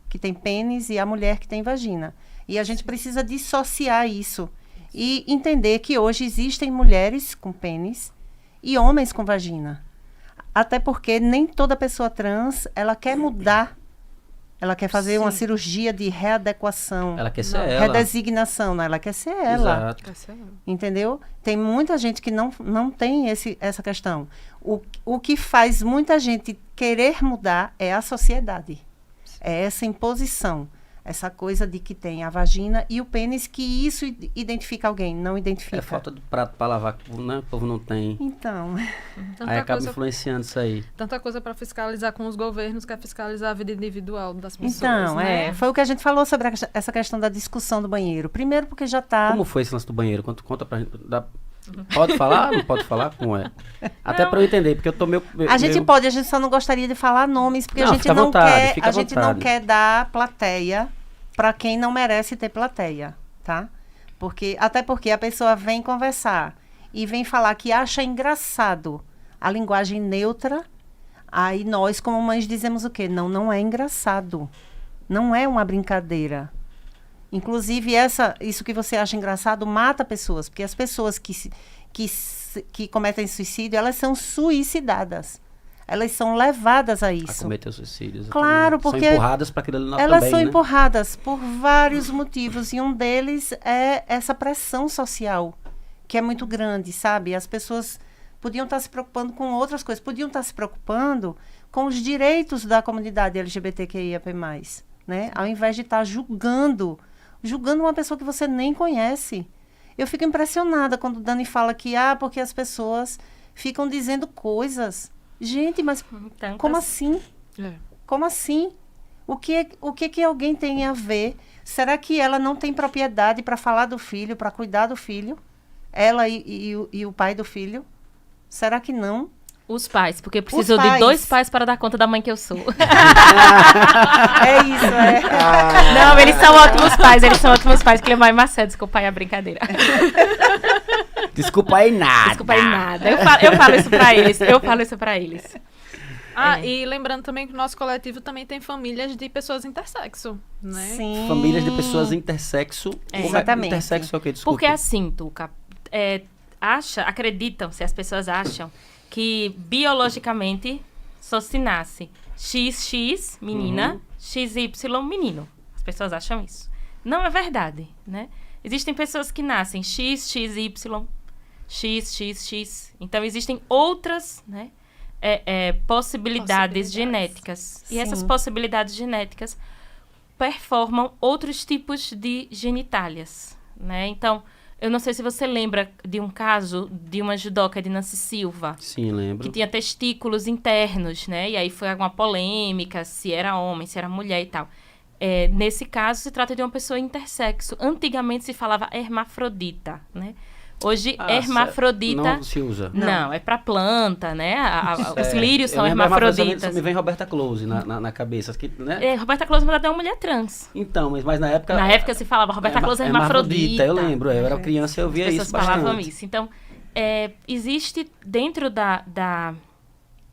que tem pênis e a mulher que tem vagina. E a gente precisa dissociar isso e entender que hoje existem mulheres com pênis e homens com vagina. Até porque nem toda pessoa trans, ela quer mudar. Ela quer fazer uma cirurgia de readequação. Ela quer ser ela. Redesignação, não, ela quer ser ela. Exato. Entendeu? Tem muita gente que não tem essa questão. O que faz muita gente querer mudar é a sociedade. É essa imposição. Essa coisa de que tem a vagina e o pênis, que isso identifica alguém, não identifica. É falta de prato para lavar, né? O povo não tem. Então, Tanta Aí acaba coisa, influenciando isso aí. tanta coisa para fiscalizar com os governos, quer fiscalizar a vida individual das pessoas. então né? foi o que a gente falou sobre essa questão da discussão do banheiro. Primeiro porque já está... Como foi esse lance do banheiro? Conta pra gente. Pode falar? Não pode falar? Como é? Até para eu entender, porque eu tô meio... A gente pode, a gente só não gostaria de falar nomes, porque Não, a gente fica à não vontade, quer, fica à a gente não vontade. quer dar plateia para quem não merece ter plateia, tá? Até porque a pessoa vem conversar e vem falar que acha engraçado a linguagem neutra, aí nós, como mães, dizemos o quê? Não é engraçado. Não é uma brincadeira. Inclusive, isso que você acha engraçado mata pessoas, porque as pessoas que cometem suicídio, elas são suicidadas. Elas são levadas a A isso. cometer suicídios. Claro, São porque empurradas para aquilo ali Elas também, são né? empurradas por vários motivos, e um deles é essa pressão social, que é muito grande, sabe? As pessoas podiam estar se preocupando com outras coisas, podiam estar se preocupando com os direitos da comunidade LGBTQIAP+, né? Ao invés de estar julgando uma pessoa que você nem conhece. Eu fico impressionada quando o Dani fala que, porque as pessoas ficam dizendo coisas. Gente, mas Tantas- como assim? É. Como assim? O que alguém tem a ver? Será que ela não tem propriedade para falar do filho, para cuidar do filho? Ela e o pai do filho? Será que não? Os pais, porque precisou pais. de 2 pais para dar conta da mãe que eu sou. É isso, é. Não, eles são ótimos pais, Clemar e Marcelo, desculpa aí a brincadeira. Desculpa aí nada. Desculpa aí nada. Eu falo isso pra eles. E lembrando também que o nosso coletivo também tem famílias de pessoas intersexo, né? Sim. Famílias de pessoas intersexo. Exatamente. Intersexo é o quê? Desculpa. Porque assim, Tuca, acreditam, se as pessoas acham, que biologicamente só se nasce XX, menina, XY, menino. As pessoas acham isso. Não é verdade, né? Existem pessoas que nascem XXY, XXX. Então, existem outras, né, possibilidades genéticas. E essas Sim. possibilidades genéticas performam outros tipos de genitálias, né? Então, eu não sei se você lembra de um caso de uma judoca de Nancy Silva, Sim, lembro. que tinha testículos internos, né? E aí foi alguma polêmica, se era homem, se era mulher e tal. Nesse caso, se trata de uma pessoa intersexo. Antigamente se falava hermafrodita, né? Hoje, hermafrodita... Não se usa. Não, é pra planta, né? Os lírios Eu são lembro, hermafroditas. Me vem Roberta Close na cabeça, né? Roberta Close, na verdade, é uma mulher trans. Então, mas na época... Na época se falava Roberta Close é hermafrodita. Eu lembro, eu era criança e eu via As isso pessoas bastante. falavam isso. Então, existe dentro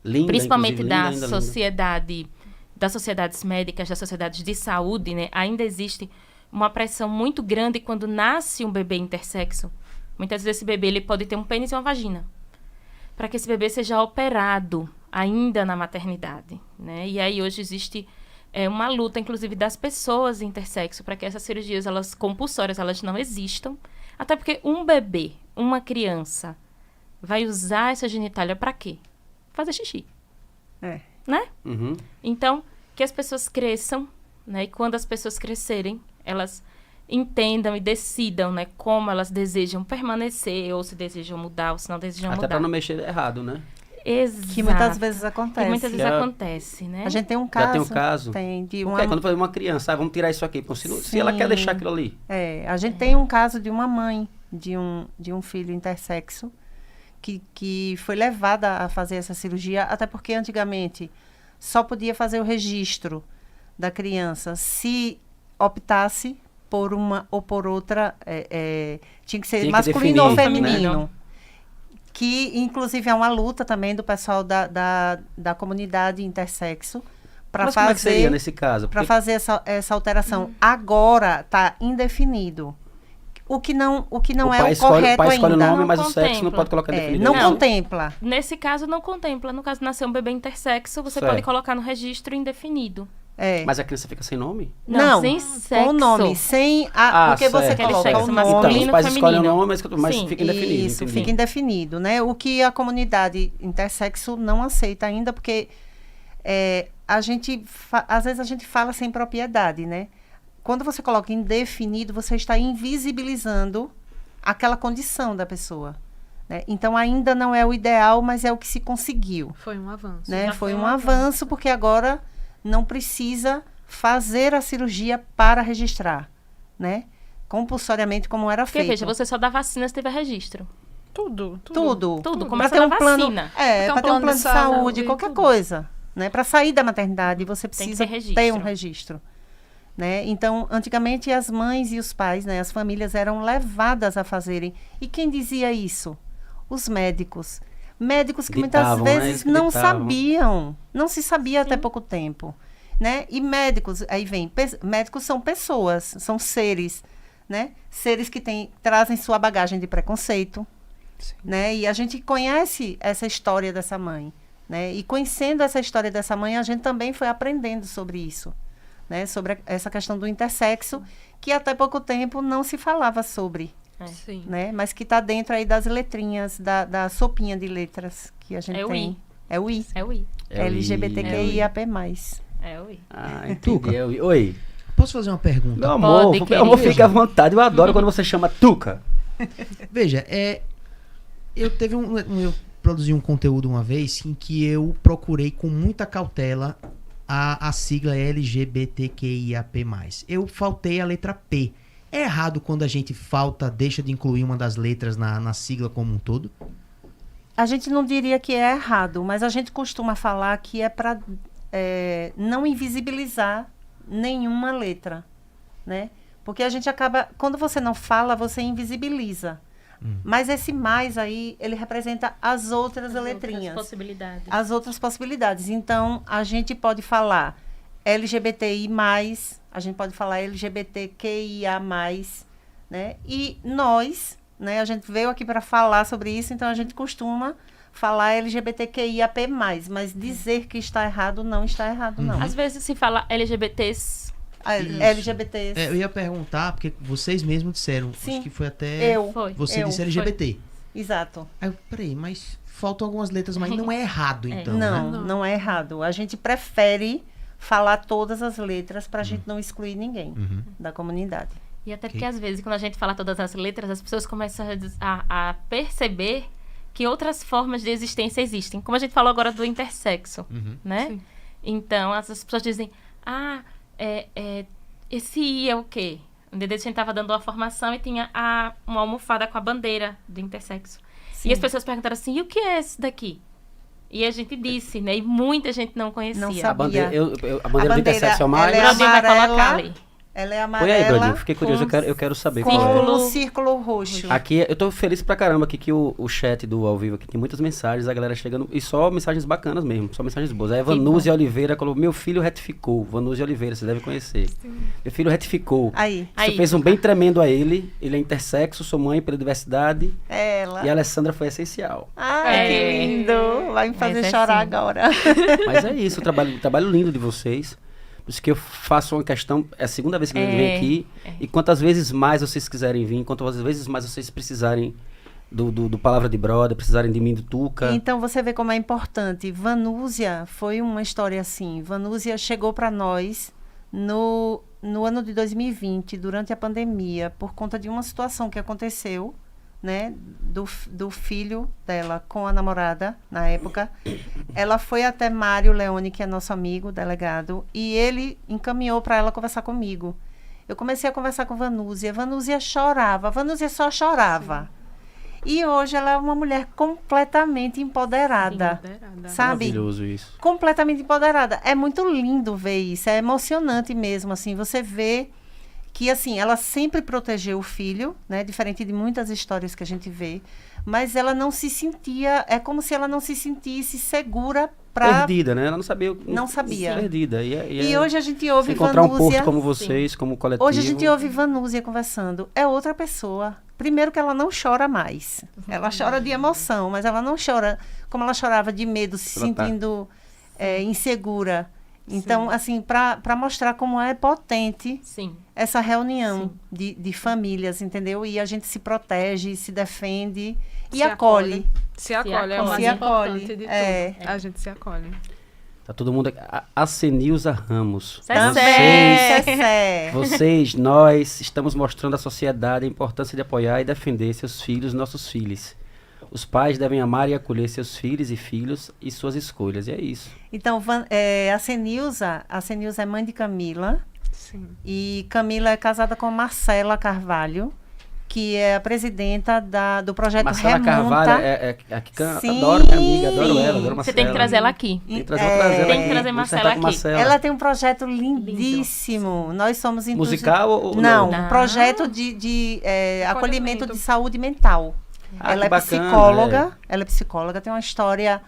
Linda, principalmente inclusive, da linda, sociedade, das sociedades médicas, das sociedades de saúde, né? Ainda existe uma pressão muito grande quando nasce um bebê intersexo. Muitas vezes esse bebê ele pode ter um pênis e uma vagina. Para que esse bebê seja operado ainda na maternidade, né? E aí hoje existe uma luta, inclusive, das pessoas intersexo para que essas cirurgias, elas compulsórias, elas não existam. Até porque um bebê, uma criança, vai usar essa genitália para quê? Fazer xixi. Né? Uhum. Então, que as pessoas cresçam, né? E quando as pessoas crescerem, elas entendam e decidam, né, como elas desejam permanecer, ou se desejam mudar, ou se não desejam Até mudar. para não mexer errado, né? Exato. Que muitas vezes acontece. Que muitas vezes Já- acontece, né? A gente tem um caso. Já tem um caso? Tem, de Porque uma... quando foi uma criança, vamos tirar isso aqui. Se ela Sim. quer deixar aquilo ali. A gente tem um caso de uma mãe de um filho intersexo que foi levada a fazer essa cirurgia, até porque antigamente só podia fazer o registro da criança se optasse por uma ou por outra, tinha que ser Tinha que masculino ou definir, né? feminino. Que, inclusive, é uma luta também do pessoal da comunidade intersexo para Mas como é que seria fazer, nesse caso? para Porque fazer essa alteração. Agora está indefinido. O que não o é pai o escolhe, correto o pai escolhe o ainda. nome, Não mas o sexo não contempla. pode colocar definido. Não Não. contempla. Nesse caso, não contempla. No caso de nascer um bebê intersexo, você Certo. pode colocar no registro indefinido. Mas a criança fica sem nome? Não, sem com sexo. o nome, sem porque você certo. coloca Aquele o sexo nome. Então, os masculino, pais escolhem o feminino. nome, mas Sim, fica indefinido. Isso, entendi. fica indefinido, né? O que a comunidade intersexo não aceita ainda, porque às vezes a gente fala sem propriedade, né? Quando você coloca indefinido, você está invisibilizando aquela condição da pessoa, né? Então, ainda não é o ideal, mas é o que se conseguiu, Foi um avanço. né? Já Foi foi um um avanço, porque agora não precisa fazer a cirurgia para registrar, né? Compulsoriamente, como era Porque, feito. veja, você só dá vacina se tiver registro. Tudo. Tudo. Tudo. Pra Começa ter da um plano, vacina. para ter um plano de saúde, qualquer tudo. coisa, né? Para sair da maternidade, você Tem que precisa ter registro. ter um registro, né? Então, antigamente as mães e os pais, né, as famílias eram levadas a fazerem. E quem dizia isso? Os médicos. Médicos que Ditavam, muitas né? vezes Eles que não ditavam. sabiam, não se sabia até pouco tempo, né? E médicos, aí vem, médicos são pessoas, são seres, né? Seres que trazem sua bagagem de preconceito, né? E a gente conhece essa história dessa mãe, né? E conhecendo essa história dessa mãe, a gente também foi aprendendo sobre isso, né? Sobre essa questão do intersexo, que até pouco tempo não se falava sobre, Sim. né? Mas que está dentro aí das letrinhas, da sopinha de letras que a gente É o tem. I. É o I. É o I. LGBTQIAP+. É o I. Ah, entendi. Tuca. Oi. Posso fazer uma pergunta? Meu amor, Pode, meu amor, querido. fica à vontade. Eu adoro quando você chama Tuca. Veja, eu produzi um conteúdo uma vez em que eu procurei com muita cautela a sigla é LGBTQIAP+. Eu faltei a letra P. É errado quando a gente deixa de incluir uma das letras na sigla como um todo? A gente não diria que é errado, mas a gente costuma falar que é para não invisibilizar nenhuma letra, né? Porque a gente acaba, quando você não fala, você invisibiliza. Mas esse mais aí, ele representa as outras letrinhas. Possibilidades. As outras possibilidades. Então, a gente pode falar LGBTI+, a gente pode falar LGBTQIA+, né? E nós, né, a gente veio aqui para falar sobre isso, então a gente costuma falar LGBTQIAP+, mas dizer que está errado, não está errado, não. Às vezes se fala LGBTs. LGBTs. Eu ia perguntar, porque vocês mesmos disseram, Sim. acho que foi até... Foi. Você Eu. disse LGBT. Exato. Aí eu, peraí, mas faltam algumas letras, mas não é errado, então, né? Não é errado. A gente prefere falar todas as letras para a gente não excluir ninguém da comunidade. E até porque, às vezes, quando a gente fala todas as letras, as pessoas começam a perceber que outras formas de existência existem. Como a gente falou agora do intersexo, né? Sim. Então, as pessoas dizem, esse I é o quê? Um dia a gente estava dando uma formação e tinha uma almofada com a bandeira do intersexo. Sim. E as pessoas perguntaram assim, e o que é esse daqui? E a gente disse, né? E muita gente não conhecia. Não A sabia. bandeira, a bandeira do intersexo é ela mais... é Brodinho vai amarela. colocar ali. Ela é Põe amarela. aí, Brodinho, fiquei curioso, com eu quero saber com qual é. um círculo roxo. Aqui, eu tô feliz pra caramba aqui que o chat do Ao Vivo aqui tem muitas mensagens, a galera chegando, e só mensagens bacanas mesmo, só mensagens boas. Aí a Vanúzia Oliveira colocou, meu filho retificou, Vanúzia Oliveira, você deve conhecer. Meu filho retificou. Aí. Você fez um bem tremendo a ele é intersexo, sou mãe pela diversidade, Ela. e a Alessandra foi essencial. Ai, que lindo. Vai me fazer Mas é chorar assim. agora. Mas é isso, o trabalho lindo de vocês. Por isso que eu faço uma questão, é a segunda vez que eu venho aqui, e quantas vezes mais vocês quiserem vir, quantas vezes mais vocês precisarem do Palavra de Brother, precisarem de mim, do Tuca. Então você vê como é importante. Vanúzia foi uma história assim. Vanúzia chegou para nós no ano de 2020, durante a pandemia, por conta de uma situação que aconteceu, né, do filho dela com a namorada, na época. Ela foi até Mário Leone, que é nosso amigo, delegado, e ele encaminhou para ela conversar comigo. Eu comecei a conversar com Vanúzia. Vanúzia chorava. Vanúzia só chorava. E hoje ela é uma mulher completamente empoderada. Sabe? Maravilhoso isso. Completamente empoderada. É muito lindo ver isso. É emocionante mesmo, assim. Você vê que, assim, ela sempre protegeu o filho, né? Diferente de muitas histórias que a gente vê. Mas ela não se sentia... É como se ela não se sentisse segura para... Perdida, né? Ela não sabia. Não sabia. Perdida. E hoje a gente ouve encontrar um Vanúzia... porto como vocês, como coletivo. Hoje a gente ouve Vanúzia conversando. É outra pessoa. Primeiro que ela não chora mais. Ela chora de emoção, mas ela não chora como ela chorava de medo, se Ela tá. sentindo insegura. Então, assim, para mostrar como é potente Sim. essa reunião de famílias, entendeu? E a gente se protege, se defende e Se acolhe. Se acolhe, é o mais Se acolhe, importante de é. tudo. A gente se acolhe. Tá todo mundo aqui. A Cenilza Ramos. Também, Vocês, nós, estamos mostrando à sociedade a importância de apoiar e defender seus filhos, nossos filhos. Os pais devem amar e acolher seus filhos e suas escolhas. E é isso. Então, a Cenilza é mãe de Camila. Sim. E Camila é casada com Marcela Carvalho, que é a presidenta do projeto Marcela Remonta. Carvalho é a que canta. Sim. Adoro minha amiga, adoro ela, adoro Marcela. Você tem que trazer ela aqui. Tem que trazer, vou trazer ela Tem que aqui. trazer Vamos Marcela sentar com aqui. Marcela. Ela tem um projeto lindíssimo. Nós somos Musical ou não? não? Um projeto de acolhimento de saúde mental. Ah, Ela que é bacana, psicóloga. Ela é psicóloga. Tem uma história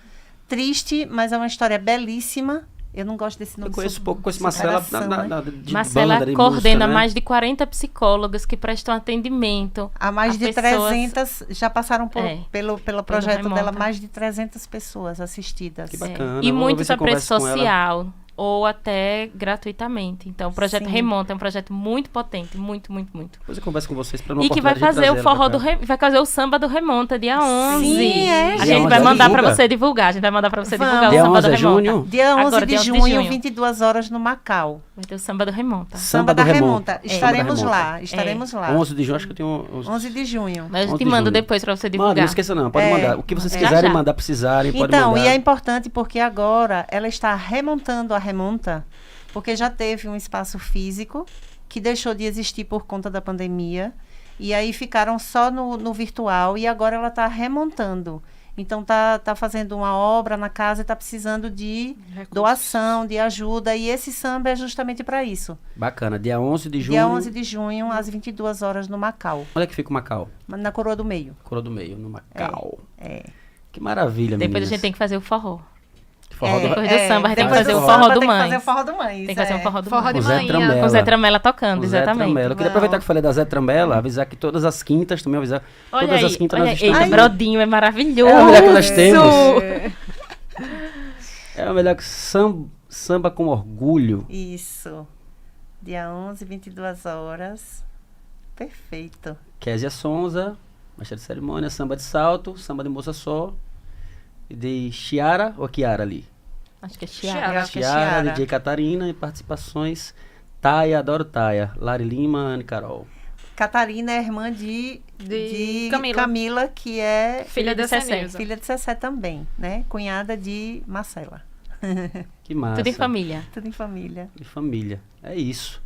triste, mas é uma história belíssima. Eu não gosto desse nome. Eu conheço pouco, conheço Marcela de Marcela banda, de coordena música, né? mais de 40 psicólogas que prestam atendimento. Há mais As de pessoas- 300, já passaram pelo projeto Remonta. dela, mais de 300 pessoas assistidas. Que bacana. E eu vou muito ver se eu para preço converso com ela. social. Ou até gratuitamente. Então, o projeto Sim. Remonta é um projeto muito potente. Muito, muito, muito. Depois eu converso com vocês pra não E que vai fazer o forró vai fazer o samba do Remonta, dia 11. Sim, é, A gente. gente vai Dia mandar 11 pra divulga? você divulgar. A gente vai mandar pra você Vamos. divulgar Dia o samba 11 do é Remonta. junho? Dia 11 Agora, de dia 11 de junho, junho. 22 horas no Macau. Vai ter o samba do Remonta. Samba da do Remonta. Remonta. Estaremos Samba da lá, Remonta. estaremos lá. 11 de junho, acho que eu tenho... 11 de junho. Mas a 11 gente de manda junho. depois pra você Manda, divulgar. não esqueça não, pode É. mandar. O que vocês Já, quiserem já. mandar, precisarem, pode Então, mandar. e é importante porque agora ela está remontando a remonta, porque já teve um espaço físico que deixou de existir por conta da pandemia, e aí ficaram só no virtual, e agora ela está remontando. Então, tá fazendo uma obra na casa e está precisando de doação, de ajuda, e esse samba é justamente para isso. Bacana. Dia 11 de junho. Dia 11 de junho, às 22 horas, no Macau, Onde é que fica o Macau? na Coroa do Meio. Coroa do Meio, no Macau. É. Que maravilha, Depois meninas. a gente tem que fazer o forró. Forró do... Depois do samba, a gente tem que depois fazer do o forró samba, do tem que fazer Mães. o forró do Mães. Tem que fazer um forró do Forró Mães. de Com Zé manhã. Tramela. Com Zé Tramela tocando, O Zé exatamente. Tramela. Eu queria aproveitar que eu falei da Zé Tramela, avisar que todas as quintas, também avisar, Olha todas aí, as quintas olha nós aí. Eita, estamos... Brodinho é maravilhoso. É o melhor que nós temos. É o melhor que samba com orgulho. Isso. Dia 11, 22 horas. Perfeito. Késia Sonza, mestre de cerimônia, samba de salto, samba de moça só. E de Chiara ou Chiara ali? Acho que é Eu Chiara. acho que é Chiara, Chiara. DJ Catarina e participações Taia, adoro Taia, Lari Lima, Anne Carol. Catarina é irmã de Camila, que é Filha de Cessé. Cessé. filha de Cessé também, né? Cunhada de Marcela. Que massa. Tudo em família. Tudo em família. De família. É isso.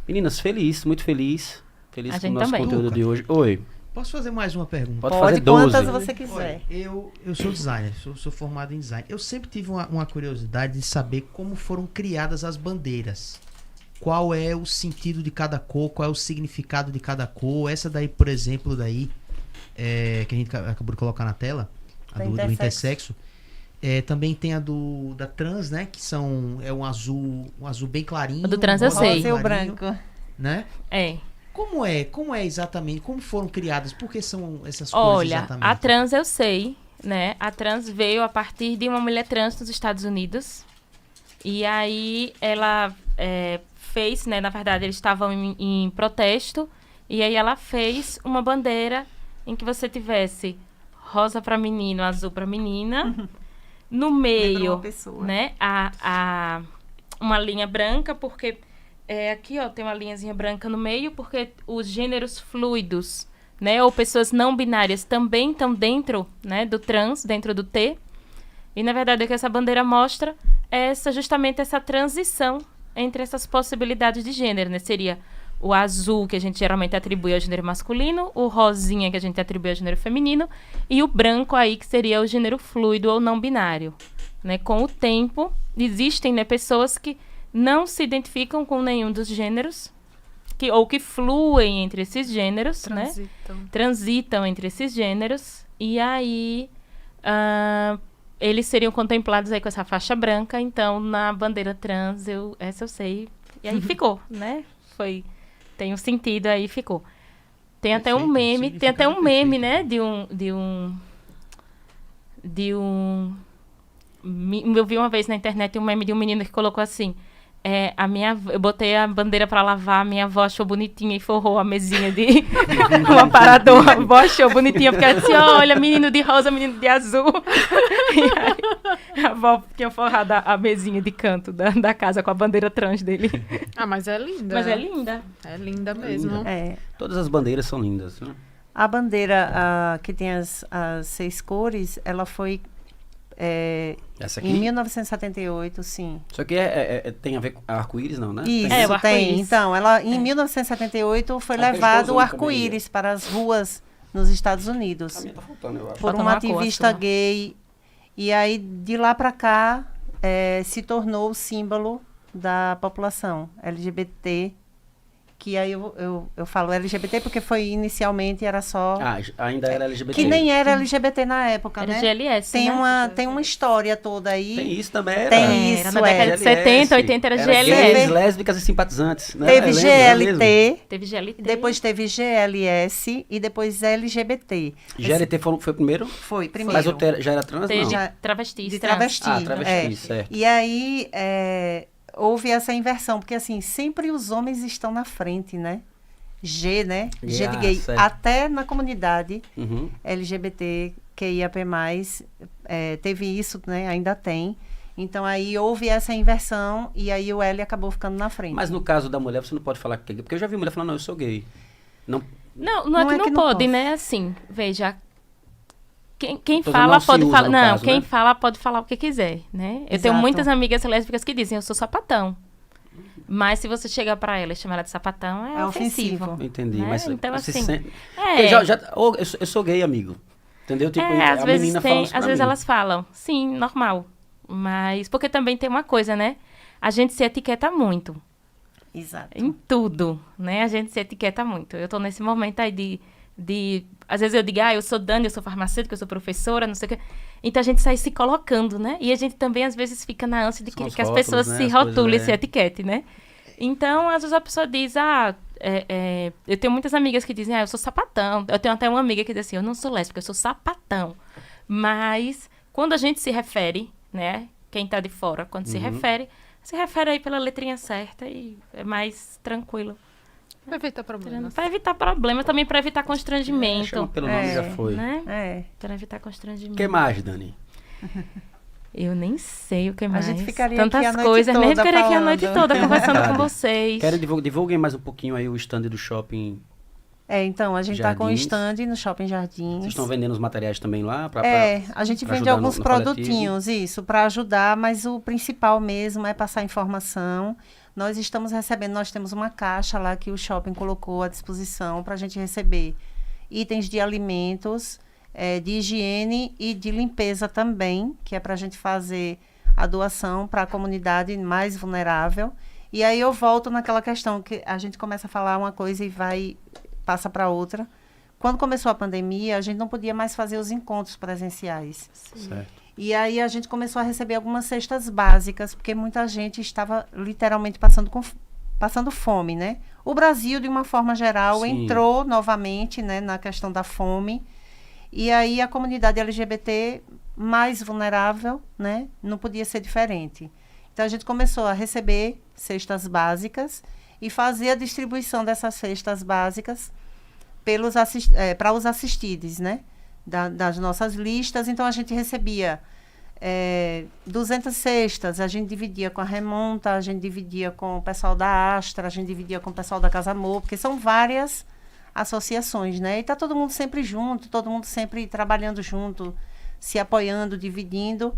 Meninas, feliz, muito feliz. Feliz A com o gente nosso também. conteúdo de hoje. Oi, Posso fazer mais uma pergunta? pode fazer 12. quantas você quiser. Olha, eu sou designer, sou formado em design. Eu sempre tive uma curiosidade de saber como foram criadas as bandeiras. Qual é o sentido de cada cor, qual é o significado de cada cor. Essa daí, por exemplo, daí, que a gente acabou de colocar na tela, a Da do intersexo. intersexo. Também tem a da trans, né? Que é um azul bem clarinho. A do trans eu rosa sei. bem Rosa e o clarinho, branco. né? É. Como é exatamente? Como foram criadas? Por que são essas cores Olha, exatamente? a trans eu sei, né? A trans veio a partir de uma mulher trans nos Estados Unidos. E aí ela fez, né? Na verdade, eles estavam em protesto. E aí ela fez uma bandeira em que você tivesse rosa para menino, azul para menina. No Lembrou meio, uma pessoa. né? Uma linha branca, porque aqui, ó, tem uma linhazinha branca no meio, porque os gêneros fluidos, né, ou pessoas não binárias também estão dentro, né, do trans, dentro do T. E na verdade o que essa bandeira mostra é justamente essa transição entre essas possibilidades de gênero, né? Seria o azul, que a gente geralmente atribui ao gênero masculino, o rosinha, que a gente atribui ao gênero feminino, e o branco aí, que seria o gênero fluido ou não binário, né? Com o tempo, existem, né, pessoas que não se identificam com nenhum dos gêneros, ou que fluem entre esses gêneros, né? Transitam entre esses gêneros, e aí eles seriam contemplados aí com essa faixa branca. Então, na bandeira trans, essa eu sei, e aí ficou, né? Tem um sentido, aí ficou. Tem até um Perfeito, meme, significado né? perfeito. Eu vi uma vez na internet um meme de um menino que colocou assim: eu botei a bandeira pra lavar, minha avó achou bonitinha e forrou a mesinha de um aparador. A avó achou bonitinha, porque ela disse: olha, menino de rosa, menino de azul. E aí, a avó tinha forrado a mesinha de canto da casa com a bandeira trans dele. Ah, mas é linda. Mas é linda. É linda mesmo. Todas as bandeiras são lindas, né? A bandeira que tem as 6 cores, ela foi Essa aqui? em 1978, sim. Isso aqui tem a ver com arco-íris, não, né? Isso, É, o tem. arco-íris. Então, em 1978 foi Aquele levado o explosão arco-íris para as ruas nos Estados A Unidos minha tá faltando, eu acho. por Falta uma uma cor, ativista acho, né? gay. E aí, de lá para cá, se tornou o símbolo da população LGBT. Que aí eu falo LGBT porque inicialmente era só... Ainda era LGBT. que nem era LGBT na época, Era né? GLS, Tem, né? tem uma história toda aí. Tem isso também, era. Tem Era isso, na década de GLS, 70, 80 era gays, GLS. lésbicas e simpatizantes. Né? Teve Eu lembro, eu mesmo. GLT, Teve GLT. depois teve GLS e depois LGBT. GLT foi o primeiro? Foi, primeiro. Mas o já era trans, Teve não? Já- travestis. de trans. travesti. Travesti, certo. E aí houve essa inversão, porque assim, sempre os homens estão na frente, né? G, né? G de gay. Certo. Até na comunidade Uhum. LGBT, QIAP+, teve isso, né? Ainda tem. Então aí houve essa inversão e aí o L acabou ficando na frente. Mas no caso da mulher, você não pode falar que é gay. Porque eu já vi mulher falando, não, eu sou gay. Não, Não é que não pode, posso. né? Assim, veja, Quem Tô fala dizendo, pode se usa, falar. no Não, caso, quem né? fala pode falar o que quiser, né? Eu tenho Exato. muitas amigas lésbicas que dizem, eu sou sapatão. Mas se você chegar pra ela e chamar ela de sapatão, é É ofensivo. ofensivo. Entendi, Né? mas Então, você assim, sente... É, Porque eu sou gay, amigo. Entendeu? Tipo, às a vezes menina fala tem, isso pra às vezes mim. elas falam, sim, normal. Mas, porque também tem uma coisa, né? A gente se etiqueta muito. Exato. Em tudo, né? A gente se etiqueta muito. Eu tô nesse momento aí às vezes eu digo, eu sou Dani, eu sou farmacêutica, eu sou professora, não sei o quê. Então a gente sai se colocando, né? E a gente também, às vezes, fica na ânsia de São os que as rótulos, pessoas né? se As rotulem, coisas, se é. etiquetem, né? Então, às vezes a pessoa diz, eu tenho muitas amigas que dizem, eu sou sapatão. Eu tenho até uma amiga que diz assim, eu não sou lésbica, eu sou sapatão. Mas, quando a gente se refere, né? Quem tá de fora, quando se refere aí pela letrinha certa e é mais tranquilo. Vai evitar problemas. Para evitar problemas, também para evitar constrangimento. Chama pelo nome, já foi. Né? É. Para evitar constrangimento. O que mais, Dani? Eu nem sei o que A mais. gente ficaria Tantas aqui a noite coisas, né? toda Ficaria aqui a noite falando. toda conversando com Verdade. vocês. Divulguem mais um pouquinho aí o stand do shopping. Então, a gente está com um Jardins. stand no Shopping Jardins. Vocês estão vendendo os materiais também lá? A gente pra vende ajudar alguns no coletivo? produtinhos, isso, para ajudar, mas o principal mesmo é passar informação. Nós temos uma caixa lá que o shopping colocou à disposição para a gente receber itens de alimentos, de higiene e de limpeza também, que é para a gente fazer a doação para a comunidade mais vulnerável. E aí eu volto naquela questão que a gente começa a falar uma coisa e passa para outra. Quando começou a pandemia, a gente não podia mais fazer os encontros presenciais. Certo. E aí a gente começou a receber algumas cestas básicas, porque muita gente estava literalmente passando fome, né? O Brasil, de uma forma geral, Sim. entrou novamente, né, na questão da fome. E aí a comunidade LGBT mais vulnerável, né, não podia ser diferente. Então a gente começou a receber cestas básicas e fazer a distribuição dessas cestas básicas para os assistidos, né? Das nossas listas. Então, a gente recebia 200 cestas, a gente dividia com a Remonta, a gente dividia com o pessoal da Astra, a gente dividia com o pessoal da Casa Amor, porque são várias associações, né? E está todo mundo sempre junto, todo mundo sempre trabalhando junto, se apoiando, dividindo.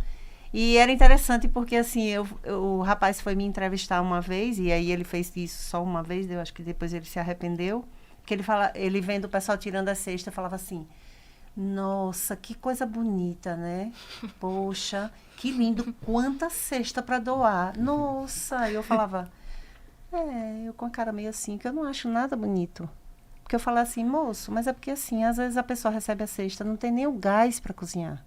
E era interessante porque, assim, o rapaz foi me entrevistar uma vez, e aí ele fez isso só uma vez, eu acho que depois ele se arrependeu, porque ele vendo o pessoal tirando a cesta, falava assim, nossa, que coisa bonita, né? Poxa, que lindo, quanta cesta para doar. Nossa, eu falava, eu com a cara meio assim, que eu não acho nada bonito. Porque eu falava assim, moço, mas é porque assim, às vezes a pessoa recebe a cesta, não tem nem o gás para cozinhar.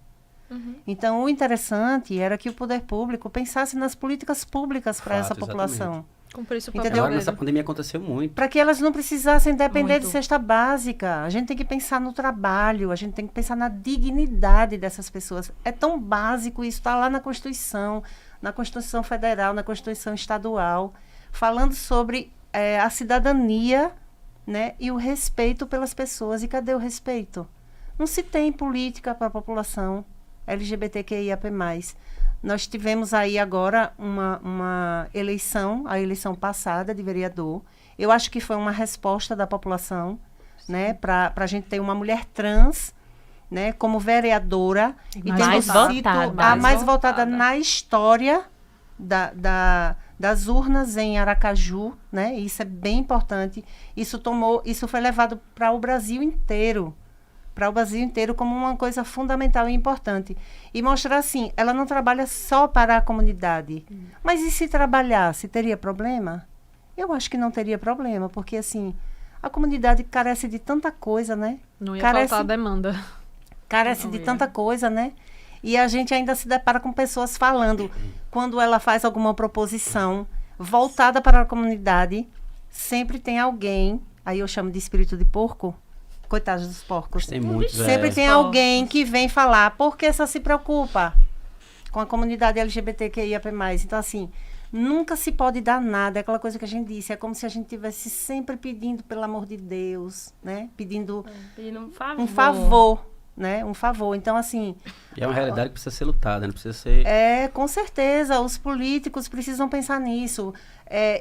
Então, o interessante era que o poder público pensasse nas políticas públicas para essa população. Cumprir isso Entendeu? Agora, nessa pandemia aconteceu muito. Para que elas não precisassem depender de Muito. cesta básica. A gente tem que pensar no trabalho, a gente tem que pensar na dignidade dessas pessoas. É tão básico isso, está lá na Constituição Federal, na Constituição Estadual, falando sobre a cidadania, né, e o respeito pelas pessoas. E cadê o respeito? Não se tem política para a população LGBTQIAP+. Nós tivemos aí agora uma eleição, a eleição passada de vereador. Eu acho que foi uma resposta da população, né, para a gente ter uma mulher trans, né, como vereadora e Mais tendo sido votada. a mais votada na história das urnas em Aracaju, né? Isso é bem importante. Isso foi levado para o Brasil inteiro. Para o Brasil inteiro como uma coisa fundamental e importante. E mostrar assim, ela não trabalha só para a comunidade. Mas e se trabalhasse, teria problema? Eu acho que não teria problema, porque assim, a comunidade carece de tanta coisa, né? Não ia Carece- faltar demanda. Carece de tanta coisa, né? E a gente ainda se depara com pessoas falando, quando ela faz alguma proposição voltada para a comunidade, sempre tem alguém, aí eu chamo de espírito de porco, coitados dos porcos. Tem muitos. Sempre tem porcos. alguém que vem falar, porque só se preocupa com a comunidade LGBTQIAP+. Então, assim, nunca se pode dar nada, é aquela coisa que a gente disse, é como se a gente estivesse sempre pedindo, pelo amor de Deus, né? Pedindo Pedindo um favor. um favor, né? Um favor. Então, assim, E é uma realidade que precisa ser lutada, né? Precisa ser... com certeza, os políticos precisam pensar nisso.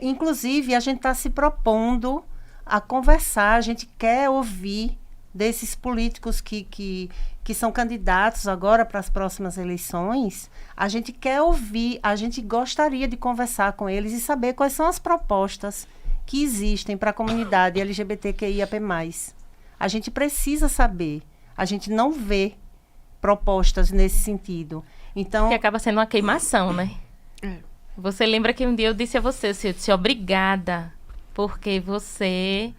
Inclusive, a gente está se propondo a conversar, a gente quer ouvir desses políticos que são candidatos agora para as próximas eleições, a gente quer ouvir, a gente gostaria de conversar com eles e saber quais são as propostas que existem para a comunidade LGBTQIAP+. A gente precisa saber. A gente não vê propostas nesse sentido. Então, Que acaba sendo uma queimação, né? É. Você lembra que um dia eu disse a você, eu disse obrigada, porque você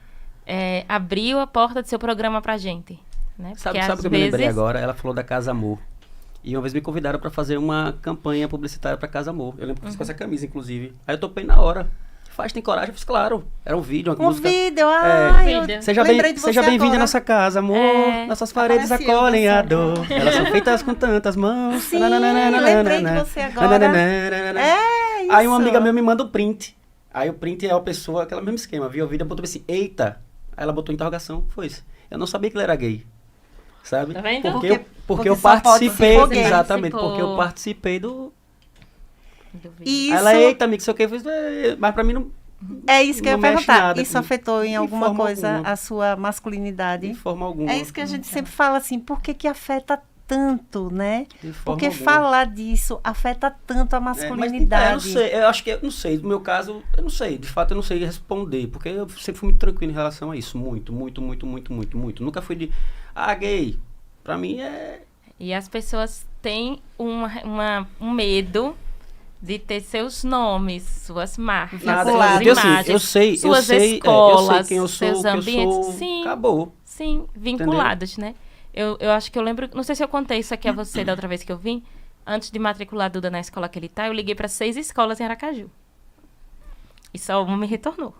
abriu a porta do seu programa pra gente. Né? Sabe Porque o às que eu me lembrei vezes- agora? Ela falou da Casa Amor. E uma vez me convidaram para fazer uma campanha publicitária para Casa Amor. Eu lembro que eu fiz com essa camisa, inclusive. Aí eu topei na hora. Faz, tem coragem? Eu fiz, claro. Era um vídeo, uma um música. vídeo, ai, eu Vídeo. lembrei de você Seja bem-vindo à agora. nossa casa, amor. É. Nossas paredes Aparece eu acolhem a dançando. dor. Elas são feitas com tantas mãos. Sim, lembrei de você agora. É, Aí uma isso. amiga minha me manda o print. Aí o print é a pessoa, aquele mesmo esquema. Viu o vídeo, botou assim, eita. Aí ela botou interrogação. Foi isso. Eu não sabia que ele era gay. Sabe? Tá vendo? Porque eu só pode se participei. for gay. Exatamente, Participou. porque eu participei do. do vídeo. E Aí ela, isso- eita, amigo, sei o que. Eu fiz, mas pra mim não. É isso que eu ia Não mexe perguntar. nada, Isso afetou em de alguma forma coisa alguma. a sua masculinidade? De forma alguma. É isso que a gente sempre fala assim, por que que afeta tanto, né? De forma Porque alguma. falar disso afeta tanto a Mas, masculinidade. eu não sei, eu acho que, eu não sei, no meu caso, eu não sei, de fato eu não sei responder, porque eu sempre fui muito tranquilo em relação a isso, muito. Nunca fui de, gay, pra mim é... E as pessoas têm um medo de ter seus nomes, suas marcas, Nada, suas eu- então, assim, imagens, eu sei, suas eu sei escolas, quem eu sou, seus o que eu ambientes. sou, Sim, acabou. sim, vinculados, né? Eu acho que eu lembro, não sei se eu contei isso aqui a você da outra vez que eu vim, antes de matricular a Duda na escola que ele tá, eu liguei para 6 escolas em Aracaju. E só uma me retornou.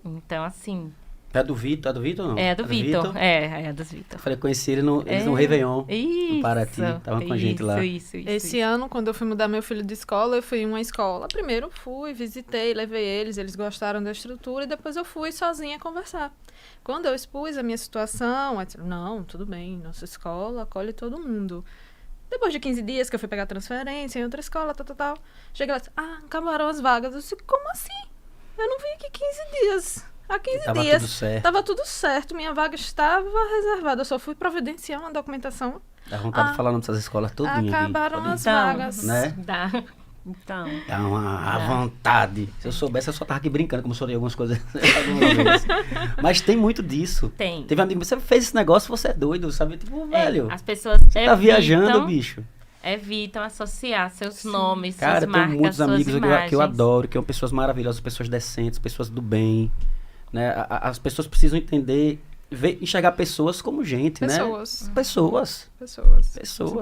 Então, assim, É a do Vitor ou não? é a do Vitor. É a dos Vitor. Eu falei, conheci eles no Réveillon, Isso, no Paraty, estavam com a gente lá. Isso. Esse ano, quando eu fui mudar meu filho de escola, eu fui em uma escola. Primeiro fui, visitei, levei eles gostaram da estrutura e depois eu fui sozinha conversar. Quando eu expus a minha situação, eu disse, não, tudo bem, nossa escola acolhe todo mundo. Depois de 15 dias que eu fui pegar transferência em outra escola, tal. Cheguei lá e disse, acabaram as vagas. Eu disse, como assim? Eu não vim aqui 15 dias. Há 15 Tava dias. tudo certo. Tava tudo certo, minha vaga estava reservada. Eu só fui providenciar uma documentação. Dá vontade de falar o nome dessas escolas todinha Acabaram aqui. as vagas. Né? Dá. Então, Dá uma vontade. Se eu soubesse, eu só tava aqui brincando, como eu soltei algumas coisas algumas vezes. Mas tem muito disso. Tem. Teve um amigo, você fez esse negócio, você é doido, sabe? Tipo, velho, As pessoas você tá viajando, bicho. evitam associar seus nomes, Cara, suas eu marcas, tenho muitos suas amigos imagens. que eu adoro, que são pessoas maravilhosas, pessoas decentes, pessoas do bem. Né? As pessoas precisam entender, enxergar pessoas como gente, Pessoas. né? Pessoas. Pessoas,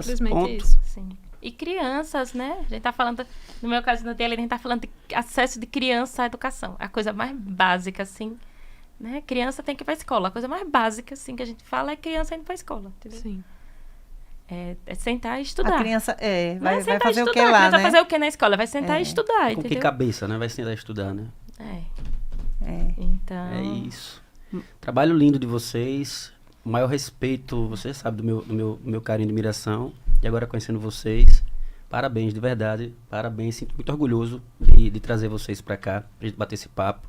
Simplesmente ponto. isso. Sim. E crianças, né? A gente tá falando, no meu caso no DL, a gente tá falando de acesso de criança à educação. A coisa mais básica, assim, né? Criança tem que ir pra escola. A coisa mais básica, assim, que a gente fala é criança indo pra escola, entendeu? Sim. É sentar e estudar. A criança Vai vai sentar e fazer o estudar. que A lá, criança né? vai fazer o que na escola? Vai sentar e estudar, Com que entendeu? cabeça, né? Vai sentar a estudar, né? Então... É isso. Trabalho lindo de vocês. O maior respeito, você sabe, do meu carinho e admiração. E agora conhecendo vocês, parabéns, de verdade. Parabéns, sinto muito orgulhoso de trazer vocês pra cá, pra gente bater esse papo.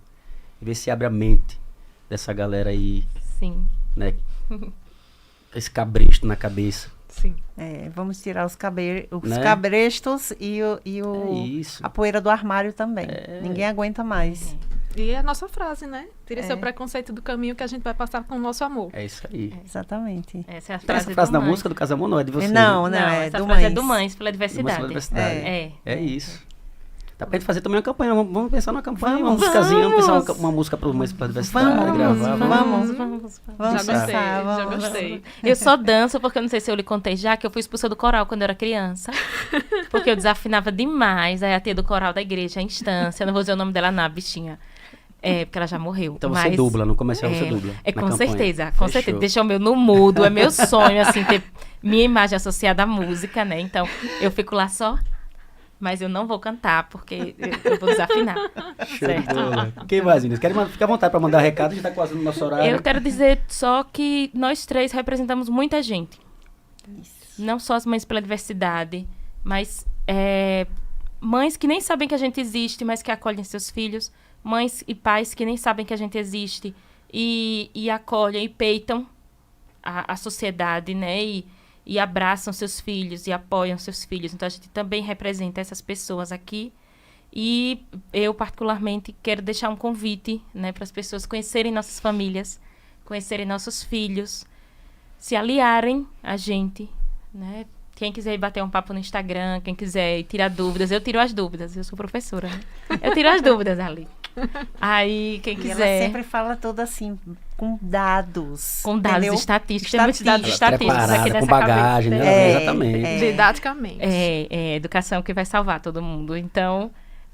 E ver se abre a mente dessa galera aí, Sim. né? Esse cabresto na cabeça. Sim. Vamos tirar os Né? cabrestos e É isso. a poeira do armário também. Ninguém aguenta mais. E é a nossa frase, né? Tire seu preconceito do caminho que a gente vai passar com o nosso amor. É isso aí. Exatamente. Essa é a Então, frase, essa frase do da Mães. música do Casamor não é de você. Não, Não, é essa do frase é Mães. do Mães pela Né? Mães pela diversidade. Diversidade. É. É isso. Dá pra gente fazer também uma campanha. Vamos pensar numa campanha, uma musicazinha. Vamos pensar uma música para Mães pela Diversidade. Vamos, gravar. vamos. Vamos. Vamos Já gostei, pensar, já vamos. gostei. Eu só danço, porque eu não sei se eu lhe contei já, que eu fui expulsa do coral quando eu era criança. Porque eu desafinava demais. Aí a tia do coral da igreja, a instância, não vou dizer o nome dela, não, a bichinha. Porque ela já morreu. Então você mas, dubla, no comercial você dubla. É, na com campanha. certeza, com Fechou. certeza. Deixa o meu no mudo, é meu sonho, assim, ter minha imagem associada à música, né? Então, eu fico lá só, mas eu não vou cantar, porque eu vou desafinar. Show de Certo? bola. Quem mais, Inês? Fica à vontade para mandar recado, a gente tá quase no nosso horário. Eu quero dizer só que nós três representamos muita gente. Não só as mães pela diversidade, mas mães que nem sabem que a gente existe, mas que acolhem seus filhos. Mães e pais que nem sabem que a gente existe e acolhem e peitam a sociedade, né? E abraçam seus filhos e apoiam seus filhos. Então, a gente também representa essas pessoas aqui. E eu, particularmente, quero deixar um convite, né, para as pessoas conhecerem nossas famílias, conhecerem nossos filhos, se aliarem a gente, né? Quem quiser ir bater um papo no Instagram, quem quiser ir tirar dúvidas, eu tiro as dúvidas, eu sou professora, né? Eu tiro as dúvidas ali. Aí, quem E quiser... ela sempre fala tudo assim, com dados. Com dados entendeu? estatísticos, tem muitos dados Ela estatísticos aqui preparada, nessa com bagagem, cabeça. né? Exatamente. Didaticamente. É educação que vai salvar todo mundo. Então,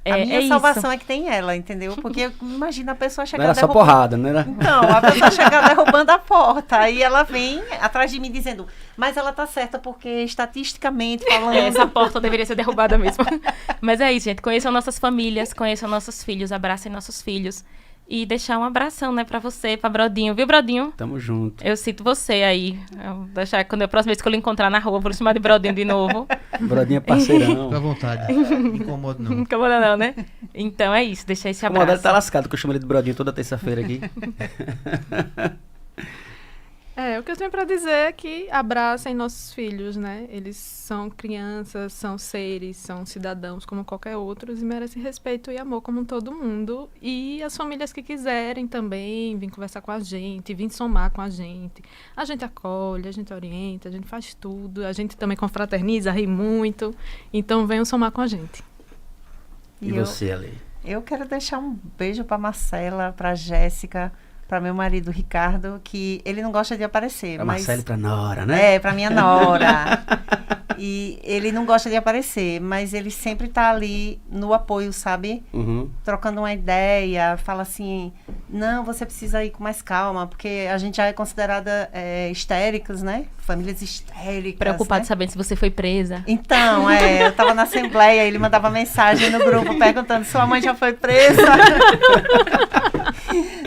A minha isso. salvação é que tem ela, entendeu? Porque imagina a pessoa Não chegar era só derrubando. porrada, não era? Então, a pessoa chegar derrubando a porta. Aí ela vem atrás de mim dizendo, mas ela tá certa porque estatisticamente falando... Essa porta deveria ser derrubada mesmo. Mas é isso, gente. Conheçam nossas famílias, conheçam nossos filhos, abracem nossos filhos. E deixar um abração, né, pra você, pra Brodinho. Viu, Brodinho? Tamo junto. Eu cito você aí. Eu vou deixar, quando a próxima vez que eu lhe encontrar na rua, eu vou lhe chamar de Brodinho de novo. Brodinho é parceirão. Fica à vontade. Não me incomodo, não. Não incomoda não, né? Então é isso, deixar esse O modelo abraço. tá lascado, que eu chamo ele de Brodinho toda terça-feira aqui. O que eu tenho para dizer é que abracem nossos filhos, né? Eles são crianças, são seres, são cidadãos como qualquer outros e merecem respeito e amor como todo mundo. E as famílias que quiserem também vir conversar com a gente, vir somar com a gente acolhe, a gente orienta, a gente faz tudo, a gente também confraterniza, ri muito. Então venham somar com a gente. E você, Ale? Eu quero deixar um beijo pra Marcela, pra Jéssica, para meu marido Ricardo, que ele não gosta de aparecer. Pra mas Marcela e pra Nora, né? É, pra minha nora. E ele não gosta de aparecer, mas ele sempre tá ali no apoio, sabe? Uhum. Trocando uma ideia, fala assim, não, você precisa ir com mais calma, porque a gente já é considerada histéricas, né? Famílias histéricas. Preocupado né? sabendo se você foi presa. Então, eu tava na assembleia, ele mandava mensagem no grupo perguntando, sua mãe já foi presa?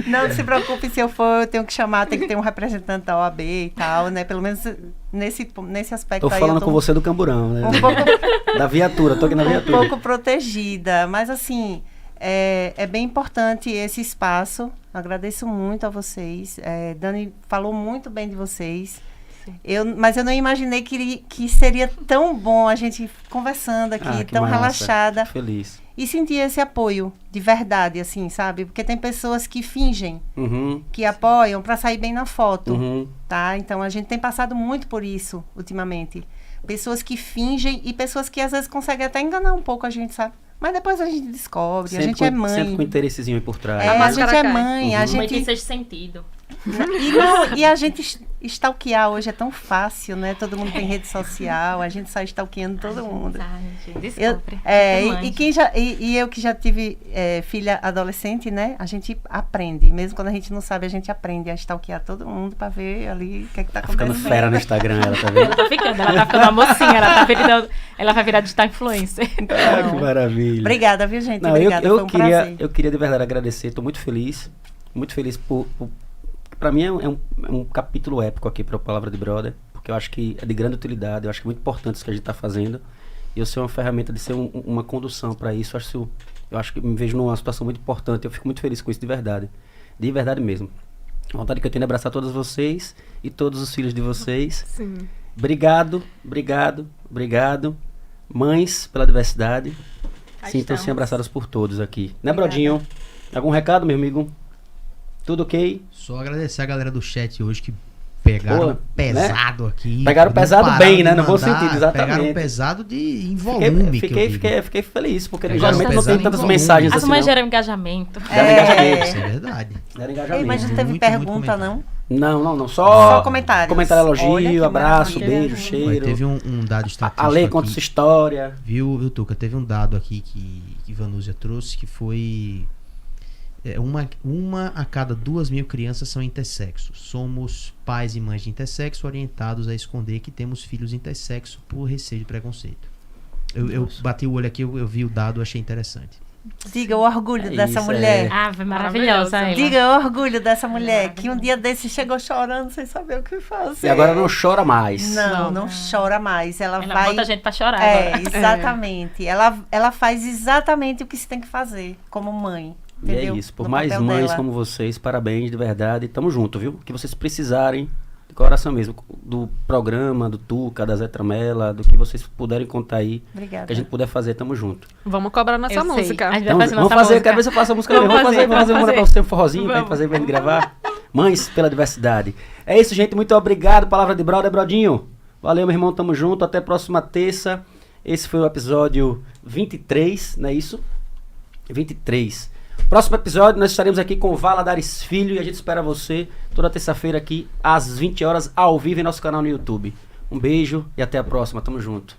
Não se preocupe, se eu for, eu tenho que chamar, tem que ter um representante da OAB e tal, né? Pelo menos nesse aspecto Tô aí. falando eu com você do Camburão, né? um pouco, Da viatura, tô aqui na um viatura. pouco protegida. Mas assim, é bem importante esse espaço. Agradeço muito a vocês. Dani falou muito bem de vocês. Mas eu não imaginei que seria tão bom a gente conversando aqui, Que tão massa. relaxada. Fico feliz. E sentir esse apoio de verdade, assim, sabe? Porque tem pessoas que fingem, Uhum. que apoiam para sair bem na foto, Uhum. tá? Então, a gente tem passado muito por isso ultimamente. Pessoas que fingem e pessoas que às vezes conseguem até enganar um pouco a gente, sabe? Mas depois a gente descobre, a gente é mãe. Sempre com interessezinho aí por trás. A máscara gente é cai. mãe, a Uhum. Mãe tem gente... sexto sentido. E a gente stalkear hoje é tão fácil, né? Todo mundo tem rede social, a gente sai stalkeando todo mundo. Descobre. E eu que já tive filha adolescente, né? A gente aprende. Mesmo quando a gente não sabe, a gente aprende a stalkear todo mundo pra ver ali o que é que tá Tá ficando acontecendo. fera no Instagram, ela tá vendo? Ela tá ficando uma mocinha, ela vai virar digital influencer. Ah, que maravilha. Obrigada, viu, gente? Não, Obrigada, foi um prazer. eu queria de verdade agradecer, tô muito feliz para mim é um capítulo épico aqui para a Palavra de Brother, porque eu acho que é de grande utilidade, eu acho que é muito importante isso que a gente está fazendo, e eu ser uma ferramenta de ser uma condução para isso, eu acho que me vejo numa situação muito importante, eu fico muito feliz com isso de verdade mesmo. A vontade que eu tenho de abraçar todos vocês e todos os filhos de vocês. Sim. Obrigado, mães, pela diversidade. Aí Sintam-se estamos. abraçadas por todos aqui. Né, Obrigada. Brodinho? Algum recado, meu amigo? Tudo ok? Só agradecer a galera do chat hoje que pegaram Pô, pesado aqui. Pegaram não pesado pararam bem, de né? No bom mandar, sentido, exatamente. Pegaram pesado em volume. que eu digo. Fiquei feliz, porque Pegaram geralmente não pesado tem tantas em mensagens As assim. mães Não. geram engajamento. Deram engajamento. Isso é verdade. Deram Ei, engajamento. mas não teve Muito pergunta, comentário. não? Não. Só Só comentários. comentário, Olha que elogio, abraço, maravilha. beijo, Olha, cheiro. teve um dado estatístico A lei aqui, conta sua história. viu, Tuca? Teve um dado aqui que Vanúzia trouxe que foi uma a cada 2.000 crianças são intersexos. Somos pais e mães de intersexo orientados a esconder que temos filhos intersexo por receio de preconceito. Eu bati o olho aqui, eu vi o dado, achei interessante. Diga o orgulho É dessa isso, mulher. Ave, maravilhosa ela. Diga o orgulho dessa mulher, que um dia desse chegou chorando sem saber o que fazer. E agora não chora mais. Não chora mais. Ela vai... bota a gente pra chorar agora. Exatamente. Ela faz exatamente o que se tem que fazer como mãe. E é Entendeu? isso. Por No mais papel mães dela. como vocês, parabéns, de verdade. Tamo junto, viu? O que vocês precisarem, de coração mesmo, do programa, do Tuca, da Zé Tramela, do que vocês puderem contar aí, Obrigada. que a gente puder fazer, tamo junto. Vamos cobrar nossa Eu sei. música. A gente Então, vai fazer vamos nossa fazer, música. quero ver se eu faço a música Vamos também. Vamos fazer, fazer, vamos mandar pra fazer. você um forrozinho pra gente fazer, pra gente gravar. Mães pela diversidade. É isso, gente. Muito obrigado. Palavra de brother, Brodinho. Valeu, meu irmão. Tamo junto. Até a próxima terça. Esse foi o episódio 23, não é isso? 23. Próximo episódio, nós estaremos aqui com Valadares Filho e a gente espera você toda terça-feira aqui às 20 horas ao vivo em nosso canal no YouTube. Um beijo e até a próxima. Tamo junto.